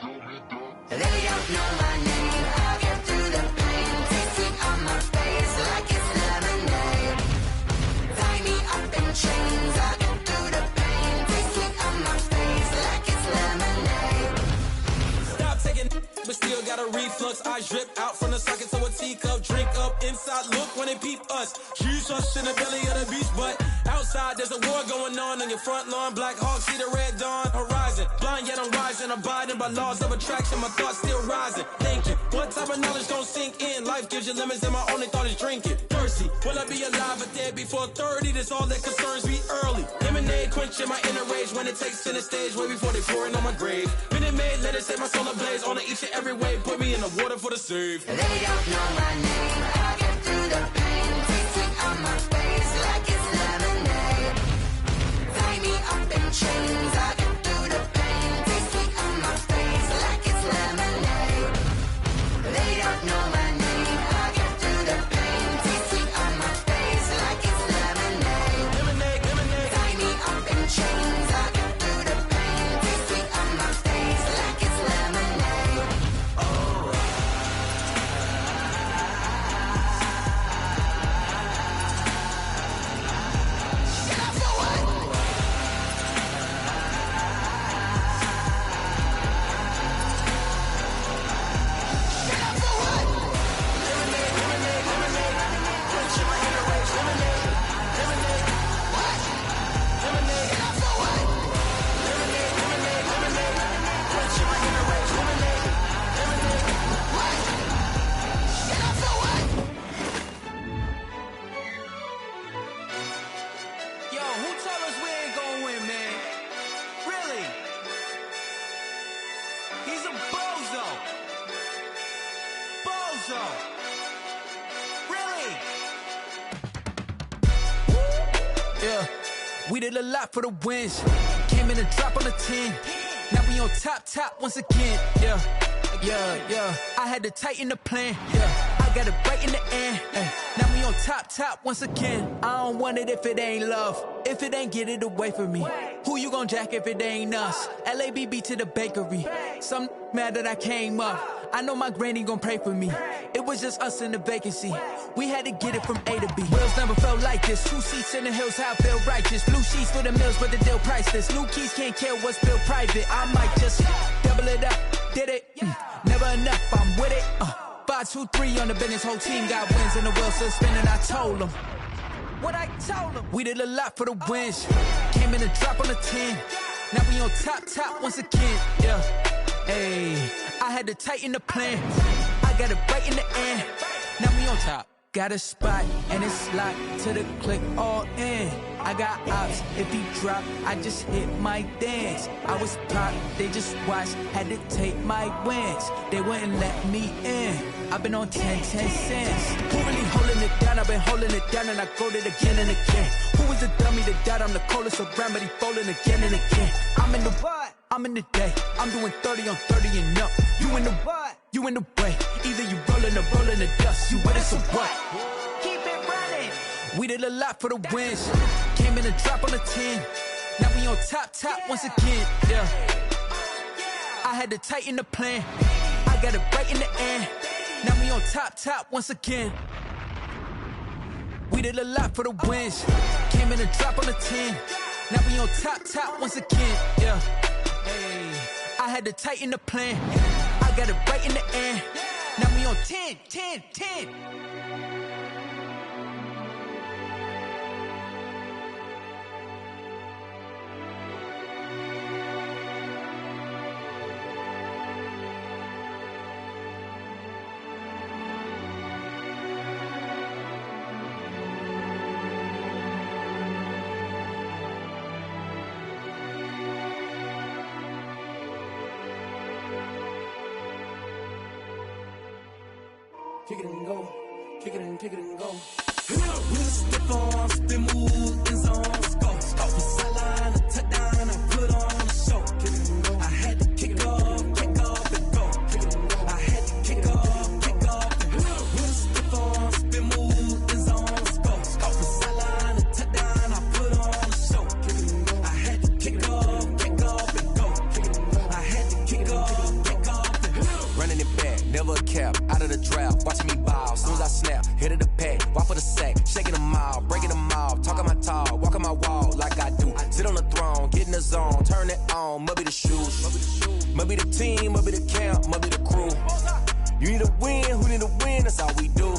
on my own. They don't know my name. I get through the pain. Taste sweet on my face like it's lemonade. Tie me up in chains. I get through the pain. Taste sweet on my face like it's lemonade. Stop taking, but still got a reflux. Eyes drip out from the socket to a teacup. Drink up inside, look when they peep us. Jesus in the belly of the beast, but outside there's a war going on your front lawn. Black Hawk see the red dawn horizon. Blind yet I'm rising, abiding by laws of attraction. My thoughts still rising. Thinking, what type of knowledge don't sink in? Life gives you lemons and my only thought is drinking. Thirsty, will I be alive or dead before 30? That's all that concerns me early. Lemonade quenching my inner rage when it takes center stage way before they pouring on my grave. Minute Maid, let it set my soul ablaze on each and every way. Put me in the water for the save. They don't know my name. I get through the pain. Taste sweet on my face like it's lemonade. Tie me up in chains. I get through the pain. Taste sweet on my face like it's lemonade. They don't know my name. I get through the pain. Taste sweet on my face like it's lemonade. Lemonade, lemonade. Tie me up in chains. I get through the pain. Taste sweet on my face like it's lemonade. Oh. Yo, who told us we ain't gonna win, man? Really? He's a bozo. Bozo. Really? Yeah, we did a lot for the wins. Came in a drop on the 10. Now we on top once again. Yeah. I had to tighten the plan. Yeah, I got it right in the end. Now we on top once again. I don't want it if it ain't love. If it ain't, get it away from me. Who you gon' jack if it ain't us? LABB to the bakery. Some mad that I came up. I know my granny gon' pray for me. It was just us in the vacancy. We had to get it from A to B. Wheels never felt like this. 2 seats in the hills, how I feel righteous. Blue sheets for the mills, but the deal priceless. New keys can't kill what's built private. I might just double it up. Did it? Never enough, I'm with it. 5, 2, 3 on the business. Whole team got wins and the wheels still spinning. I told them what I told them. We did a lot for the wins. Came in a drop on the 10. Now we on top once again. Yeah. Hey, I had to tighten the plan. I got it right in the end. Now we on top. Got a spot and it's locked to the click all in. I got ops, if he drop, I just hit my dance. I was pop, they just watched, had to take my wins. They wouldn't let me in. I've been on 10 cents. Who really holding it down? I've been holding it down and I go it again and again. Who was the dummy that died? I'm the coldest around, but he folding again and again. I'm in the what? I'm in the day. I'm doing 30 on 30 and up. You in the what? You in the way. Either you rolling or rolling the dust. You with us or what? Keep it running. We did a lot for the wins. Came in a drop on the 10. Now we on top once again. Yeah. I had to tighten the plan. I got it right in the end. Now we on top once again. We did a lot for the wins. Came in a drop on the 10. Now we on top once again. Yeah. Hey, I had to tighten the plan. I got it right in the end. Now we on 10. kick it and go, kick it and go. With a stiff arm, spin move, in zone, scope. Off the sideline, a touchdown, I put on a show. I had to kick off and go. I had to kick off and go. With a stiff arm, spin move, in zone, scope. Off the sideline, a touchdown, I put on a show. I had to kick off and go. I had to kick off and go. Running it back, never a cap, out of the drought, watching me ball. Soon as I snap, hit of the pack, walk for the sack, shaking them all, breaking them all, talking my talk, walking my wall like I do. Sit on the throne, get in the zone, turn it on, must be the shoes, must be the team, must be the camp, must be the crew. You need a win, who need a win, that's all we do.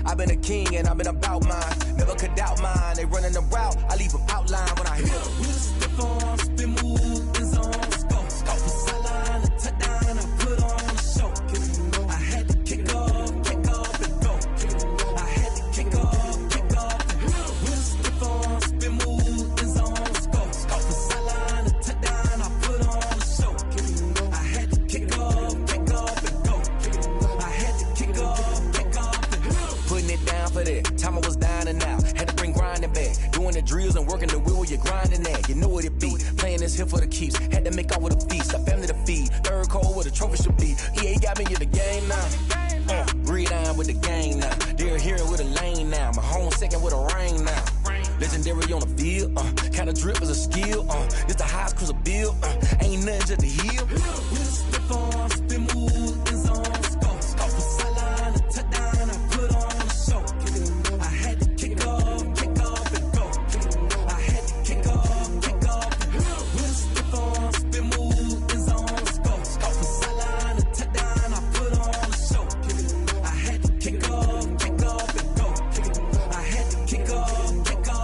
I've been a king and I've been about mine, never could doubt mine. They running the route, I leave them outline when I hit them. With a stiff arm, spin move, in zone, scope. Off the sideline, a touchdown, I put on a show. I had to kick off and go. I had to kick off and go. With a stiff arm, spin move, in zone, scope. Off the sideline, a touchdown, I put on a show. I had to kick off and go. I had to kick off and go. Putting it down for that, time I was down and out, had to bring grinding back, doing the drills and working the wheel where you're grinding at, you know what it be, playing this here for the keeps, had to make out with a feast, a family to feed, third cold where the trophy should be, EA got me in the game now, breathe on with the gang now, they're here with a lane now, my home second with a rain now, legendary on the field, kind of drip is a skill, it's the highest cruiser bill, ain't nothing just to heal. With a stiff arm, spin move, in zone, scope. Off the sideline, a touchdown, I put on a show. I had to kick off and go. I had to kick off and go. With a stiff arm, spin move, in zone, scope. Off the sideline, a touchdown, I put on a show. I had to kick off and go. I had to kick off and go.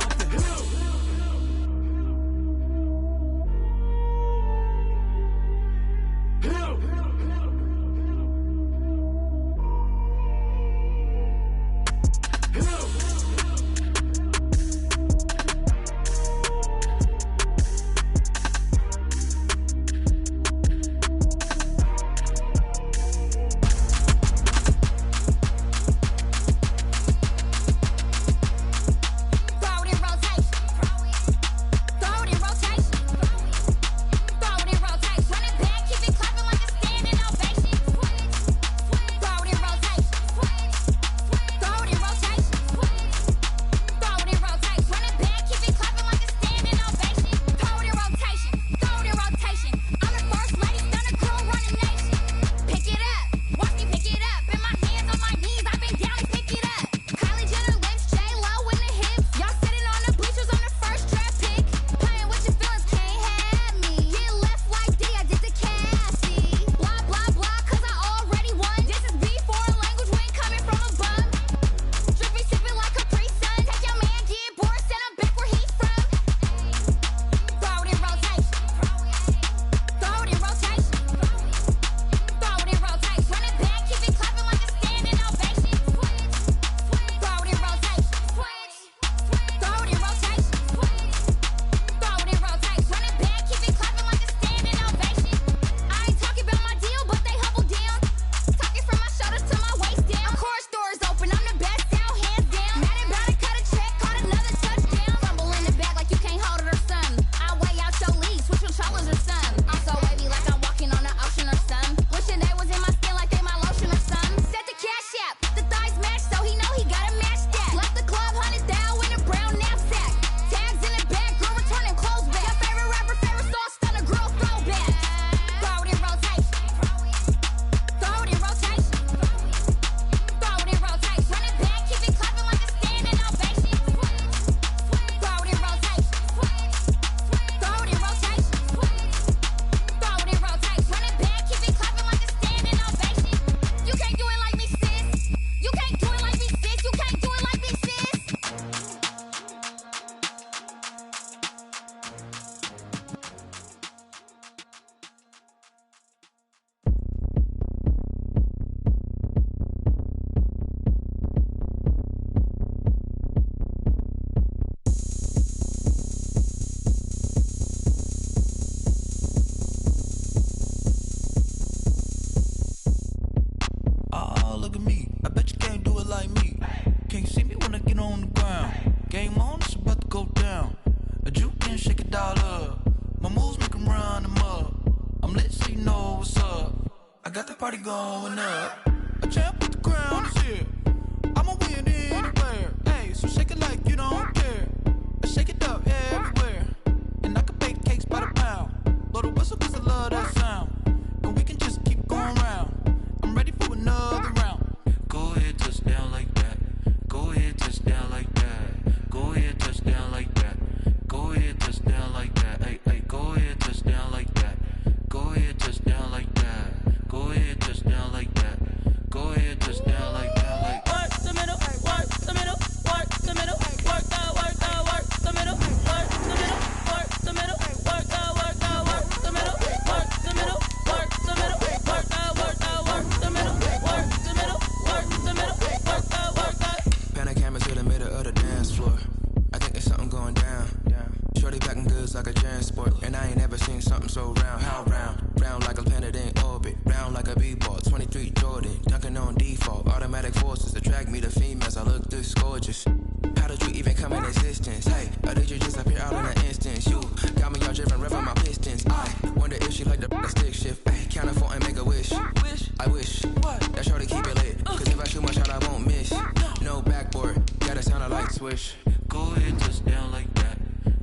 I got the party going up. A champ with the crown is here. I'ma win anywhere. Hey, so shake it like you don't care. Shake it up everywhere. And I can bake cakes by the pound. Blow the whistle cause I love that sound. And we can just keep going round. I'm ready for another round. Go ahead, touch down like that. Go ahead, touch down like that. Go ahead, touch down like that. Go ahead, touch down like that. Hey, hey, go ahead, touch down like that. Go ahead, touch down like that. Go ahead, touch down like that. Go ahead, touch down like that. Like work the middle, work the middle, work the middle, work that, work that, work the middle, work the middle, work the middle, work that, work that, work the middle, work the middle, work the middle, work that, work that, work the middle, work the middle, work the middle, work that, work that. Pan a camera to the middle of the dance floor. I think there's something going down. Shorty packing goods like a transport, and I ain't never seen something so round. How round? Round like a planet in orbit, round like a b-ball. 23 Jordan, dunking on default. Automatic forces attract me to females. I look this gorgeous. How did you even come in existence? Hey, or did you just appear out in an instance? You got me all driven, revving my pistons. I wonder if she like the stick shift. Hey, count it 4 and make a wish. I wish that shorty keep it lit. Cause if I shoot my shot, I won't miss. No backboard, gotta sound a light swish. go ahead, touch down like that.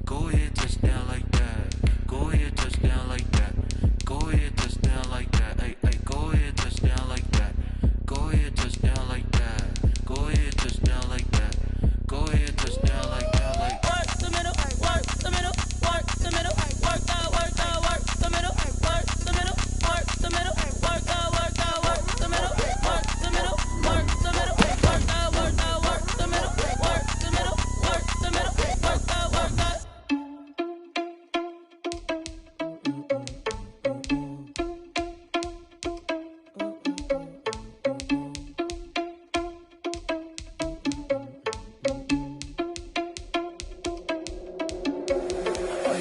Go ahead, touch down like that. Go ahead, touch down like that. Go ahead, touch down like that. Hey, hey, go ahead, touch down like that. Go ahead, touch down like that. Go ahead, touch down like that. Go ahead, touch down like that. Like work the middle, work the middle, work the middle, work that, work that, work the middle, work the middle, work the middle, work that, work that, work the middle, work the middle, work the middle, work that, work that, work the middle, work the middle, work the middle, work that, work that.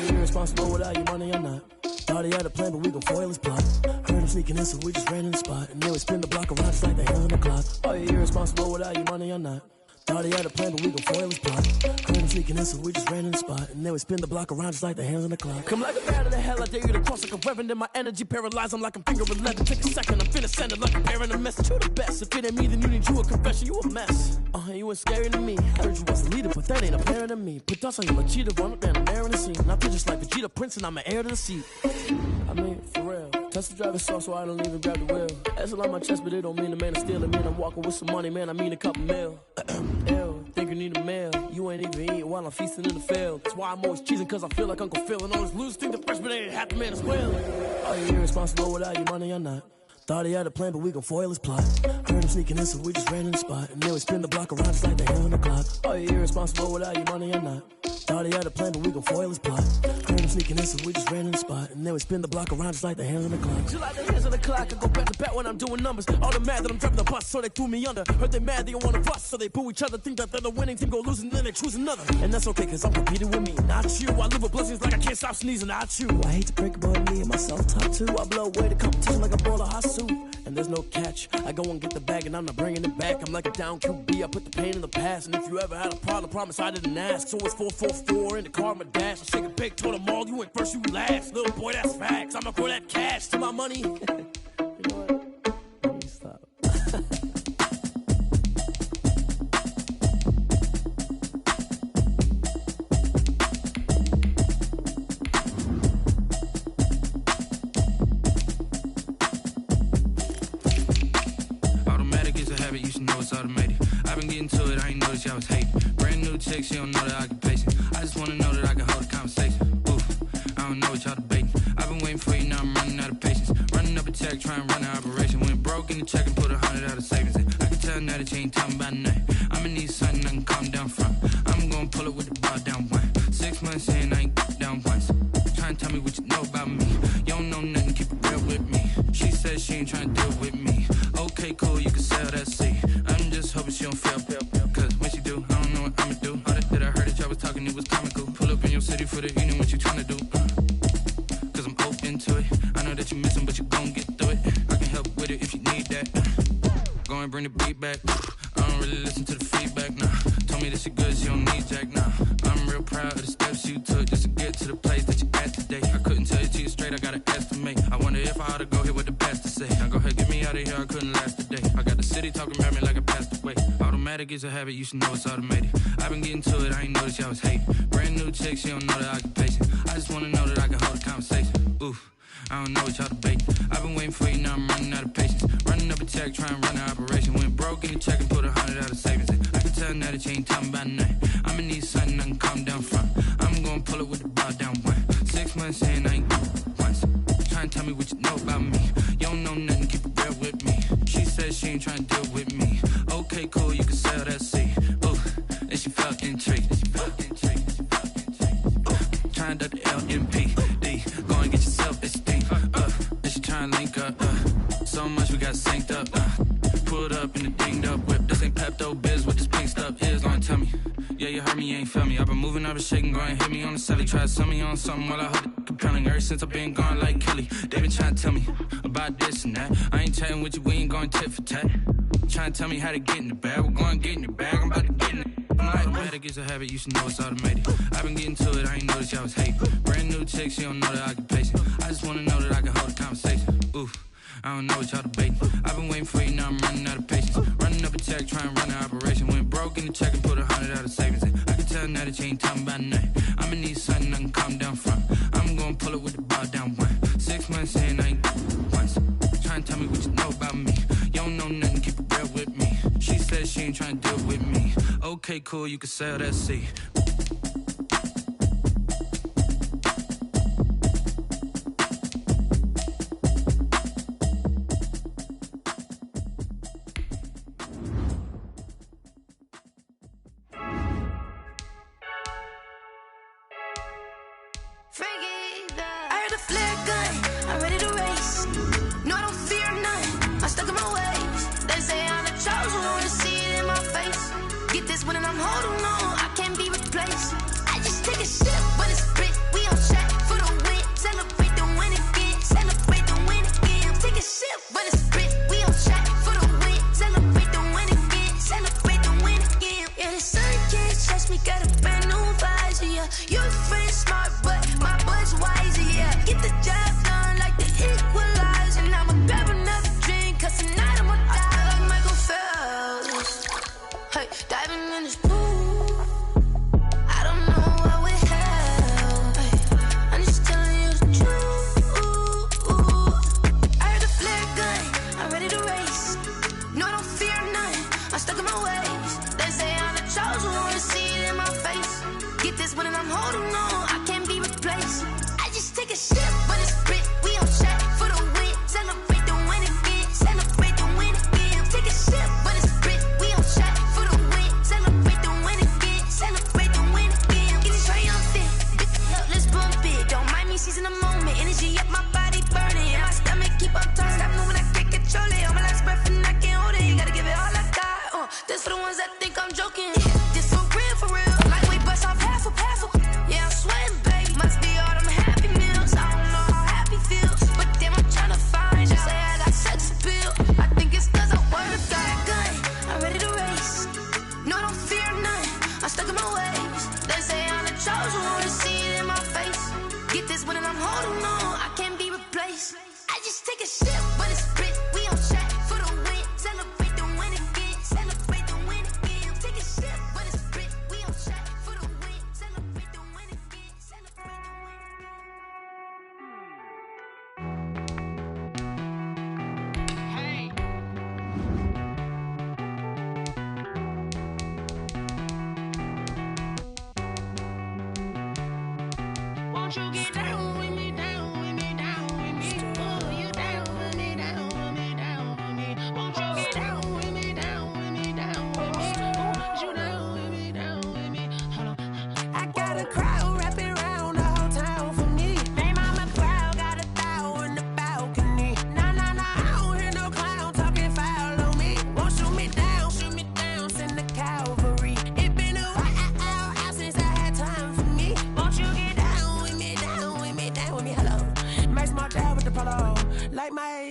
Irresponsible without your money or not. Thought he had a plan, but we gon' foil his plot. Heard him sneaking in, so we just ran in the spot. And they would spin the block around just like the hands on the clock. Are you irresponsible without your money or not? Thought he had a plan, but we gon' foil his plot. Heard him sneaking in, so we just ran in the spot. And they would spin the block around just like the hands on the clock. Come like a bat of the hell, I dare you to cross like a reverend. And my energy paralyzed, I'm like I'm finger 11. Take a second, I'm finna send it like a bearing a message. You the best, if it ain't me, then you need you a confession. You a mess, you ain't scary to me. I heard you was a leader, but that ain't apparent to me. Put dust on you like cheetah, run up down the air in the scene. I feel just like Vegeta Prince, and I'm an heir to the seat. I mean, for real. Test the driver's soft, so I don't even grab the wheel. That's on my chest, but it don't mean the man is stealing. Man, I'm walking with some money, man, I mean a couple mil. Ew, think you need a meal. You ain't even eating while I'm feasting in the field. That's why I'm always cheesing, cause I feel like Uncle Phil. And all this lose think the freshman ain't half the man as well. Are you irresponsible without your money or not? Thought he had a plan, but we gon' foil his plot. Heard him sneaking in, so we just ran in the spot. And they would spin the block around just like the hands on the clock. Are you irresponsible without your money or not? Thought he had a plan, but we gon' foil his plot. Heard him sneaking in, so we just ran in the spot. And they would spin the block around just like the hands on the clock. Just like the hands on the clock, I go back to back when I'm doing numbers. All the mad that I'm driving the bus, so they threw me under. Heard they mad, they don't wanna bust, so they boo each other. Think that they're the winning team, go losing, then they choose another. And that's okay, cause I'm competing with me, not you. I live with blessings like I can't stop sneezing, not you. I hate to break it, but me and myself top two. I blow away the competition like a bowl of hot soup. And there's no catch. I go and get the bag and I'm not bringing it back. I'm like a down QB, I put the pain in the past. And if you ever had a problem, promise I didn't ask. So it's 444 in the car, my dash. I shake a big, told them all, you went first, you last. Little boy, that's facts. I'ma throw that cash to my money. You know what? Let me stop. you should know it's automated. I've been getting to it, I ain't noticed y'all was hating. Brand new chick, she don't know the occupation. I just wanna know that I can hold a conversation. Oof, I don't know what y'all debating. I've been waiting for you, now I'm running out of patience. Running up a check, trying to run an operation. Went broke in the check and put 100 out of savings in. I can tell now that you ain't talking about nothing. I'ma need something I can calm down from. I'm gonna pull it with the bar down one. 6 months in, I ain't down once. Trying to tell me what you know about me. You don't know nothing, keep it real with me. She said she ain't trying to deal with me. Okay, cool, you can sell that seat. I'm just hoping she don't fail. Cause when she do, I don't know what I'ma do. All that I heard that y'all was talking, it was comical. Pull up in your city for the evening, what you trying to do? Cause I'm open to it. I know that you missing, but you gon' get through it. I can help with it if you need that. Go and bring the beat back. I don't really listen to the feedback, nah. Told me that she good, she don't need jack, nah. I'm real proud of the steps you took just to get to the place that you at today. I couldn't tell you to you straight, I gotta estimate. I wonder if I ought to go here with the best to say. Now go ahead, out of here, I couldn't last a day. I got the city talking about me like I passed away. Automatic is a habit, you should know it's automated. I've been getting to it, I ain't noticed y'all was hating. Brand new chick, she don't know that I can pace it. I just wanna know that I can hold a conversation. Oof, I don't know what y'all debating. I've been waiting for you, now I'm running out of patience. Running up a check, trying to run an operation. Went broke in the check and put 100 out of savings in. I can tell now that you ain't talking about nothing. I'ma need something I can calm down front. I'm gonna pull it with the bar down one. 6 months in, I ain't once. Trying to tell me what you know about me. You don't know nothing, keep it real with me. She said she ain't trying to deal with me. Okay, cool, you can sell that seed. Ooh, and she felt intrigued. Trying to the LMPD. Go and get yourself esteem. And she trying to link up. So much we got synced up. Pulled up in the dinged up whip. This ain't Pepto Biz, what this pink stuff is. Long tell me. Yeah, you heard me, you ain't felt me. I've been moving, I've been shaking, go and hit me on the celly. Try to sell me on something while I hold it compelling. Ever since I've been gone like Kelly, they been trying to tell me about this and that. I ain't chatting with you, we ain't going tit for tat. Trying to tell me how to get in the bag. We're going to get in the bag, I'm about to get in it. Automatic is a habit, you should know it's automated. I've been getting to it, I ain't noticed y'all was hating. Brand new chick, she don't know that I can pace it. I just wanna know that I can hold a conversation. Oof, I don't know what y'all debating. I've been waiting for you, now I'm running out of patience. Running up a check, trying to run an operation. Went broke in the check and put 100 out of savings in. I can tell now that you ain't talking about nothing. I'ma need something I can calm down front. I'm gonna pull it with the bar down one. 6 months in, I ain't once. Trying to tell me what you know about me. You don't know nothing, keep it real with me. She said she ain't trying to deal with me. Okay, cool, you can sell that seed.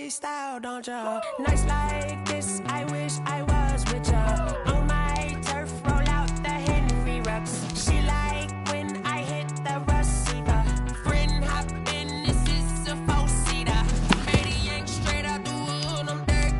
Style, don't ya? Nights like this, I wish I was with ya. On my turf, roll out the Henry rocks. She like when I hit the receiver. Friend hop in, this is a four-seater. 80 yank straight out the wood, I'm Derek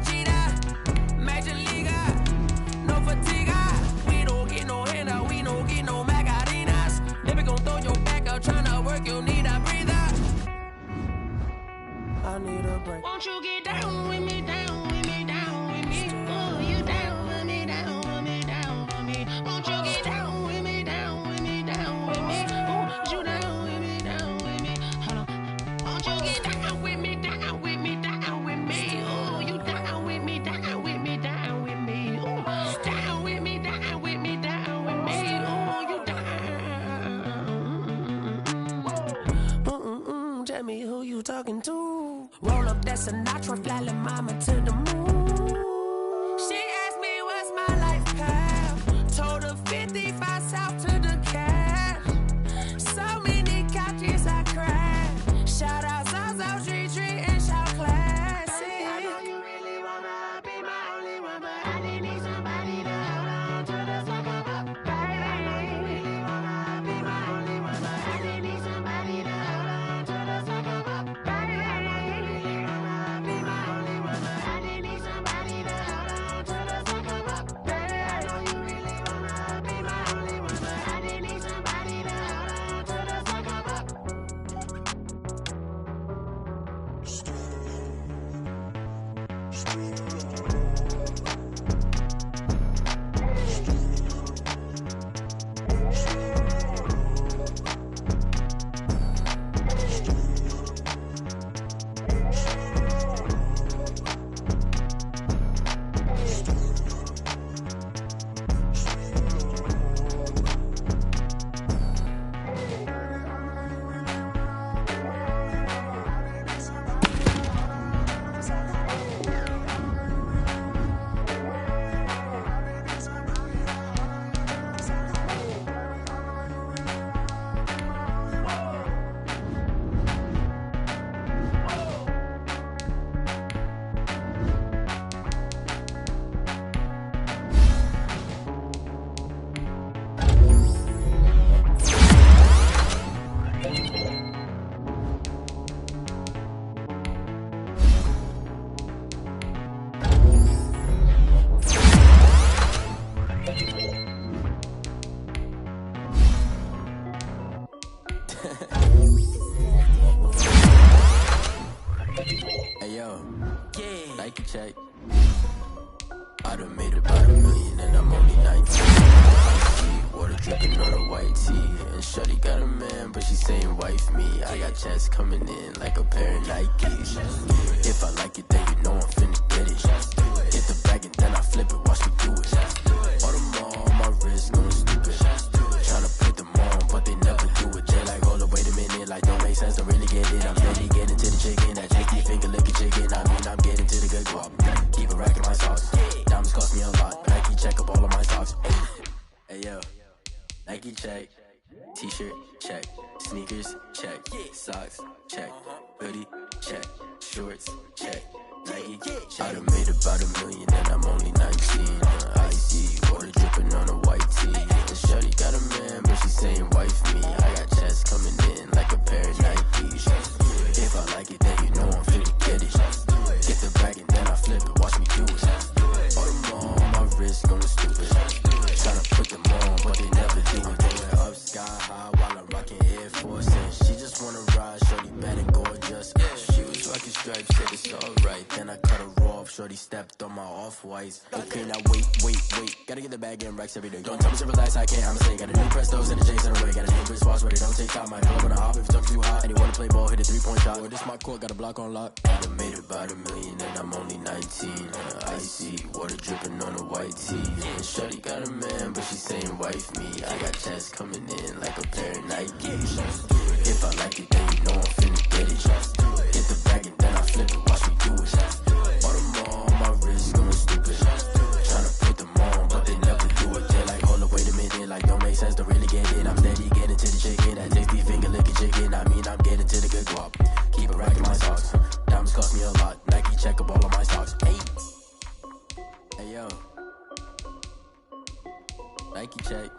Sinatra, flying mama to the moon. She asked me what's my life path. Told her 55 south to the cash. So many couches I cried. Shout out Zazo, Tree, and shout classic. I know you really wanna be my only one, but I didn't need somebody to hold on to the sucker up, baby. I know you really wanna be my only one, but I didn't need somebody to hold on to the sucker up, baby. I know you really wanna be my only one, but I didn't need somebody to hold on to the sucker up, baby. I know you really wanna be my only one, but I didn't need somebody to hold on to the sucker up. Hey yo, Nike check. I done made about $1 million and I'm only 19. I see water dripping on a white tee. And shorty got a man, but she saying wife me. I got checks coming in like a pair of Nikes. If I like it, then you know I'm finna get it. Get the bag and then I flip it, watch me do it. All them on my wrist, going stupid. Tryna put them on, but they never do it. They like, hold up, wait a minute, like don't make sense, don't really get it. I'm really getting to the chicken, that chicky finger licking chicken. I mean, I'm getting to the good guap. Keep a rack in my socks. Diamonds cost me a lot. Nike check up all of my socks. Hey yo, Nike check. T-shirt check. Sneakers check. Socks check. Hoodie check. Shorts check. Nike I done made about $1 million and I'm only 19. Icy water dripping on a white tee. And shorty got a man, but she saying wife me. I got checks coming in like a pair of Nikes. If I like it, then you know I'm finna get it. Get the bag and then I flip it, watch me do it. All them on my wrist going stupid. Tryna put them on, but they never do it. Going up sky high while I'm rocking Air Force. And she just wanna ride, shorty bad and gorgeous. She was rocking stripes, said it's alright. Then I cut her off, shorty stepped on my off-whites. Okay, now wait. Gotta get the bag and racks every day. Don't tell me to relax, I can't, I'ma say. Got a new Prestos and a J's in a way. Got a new Chris Foss, but it don't take time. I pull up on a hop if it's up too hot. And you wanna play ball, hit a 3-point shot. Or this my court, got a block on lock. I done made about $1 million and I'm only 19. Icy water dripping on a white tee. And shorty got a man, but she saying wife me. I got checks coming in like a pair of Nikes. If I like it, then you know I'm finna get it. Get the bag and then I flip it, watch me do it. All them on my wrist going stupid. Tryna put them on, but they never do it. They like, hold up, wait a minute, like don't make sense, don't really get it. I'm steady getting to the chicken, that tasty finger licking chicken. I mean, I'm getting to the good guap. Keep a rack in my socks. Diamonds cost me a lot. Nike check up all of my stocks. Hey yo, Nike check.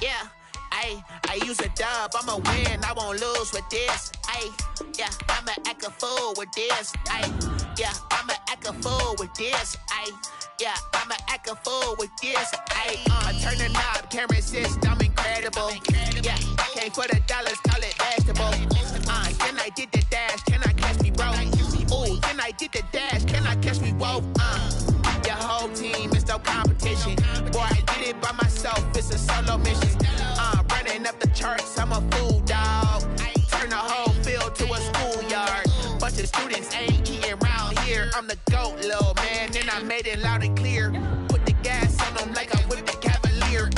Yeah, I use a dub, I'ma win, I won't lose with this. Yeah, I'ma act a fool with this. Yeah, I'ma act a fool with this. Yeah, I'ma act a fool with this. I turn the knob, camera assist, I'm incredible. Yeah, came for the dollars, call it vegetable. Then I did the dash, can I catch me, bro? Ooh, then I did the dash, can I catch me, whoa? Your whole team is no competition. Boy, I did it by myself, it's a solo mission. Running up the charts, I'm a fool, dog. Turn the whole The students ain't eating round here. I'm the GOAT, little man, and I made it loud and clear. Put the gas on them like I whipped the Cavalier.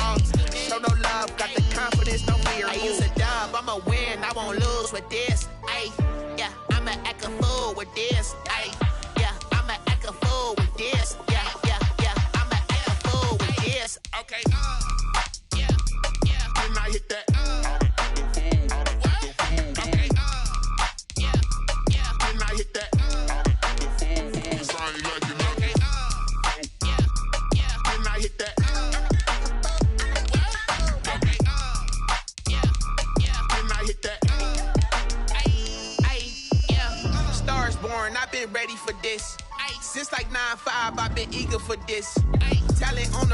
Show no love, got the confidence, no fear. I use a dub, I'ma win, I won't lose with this. Ay, yeah, I'ma act a fool with this. Ay, yeah, I'ma act a fool with this. Yeah, yeah, yeah, I'ma act a fool with this. Okay, yeah, yeah, when I hit that. I've been ready for this. Since like 9-5, I've been eager for this. Talent on the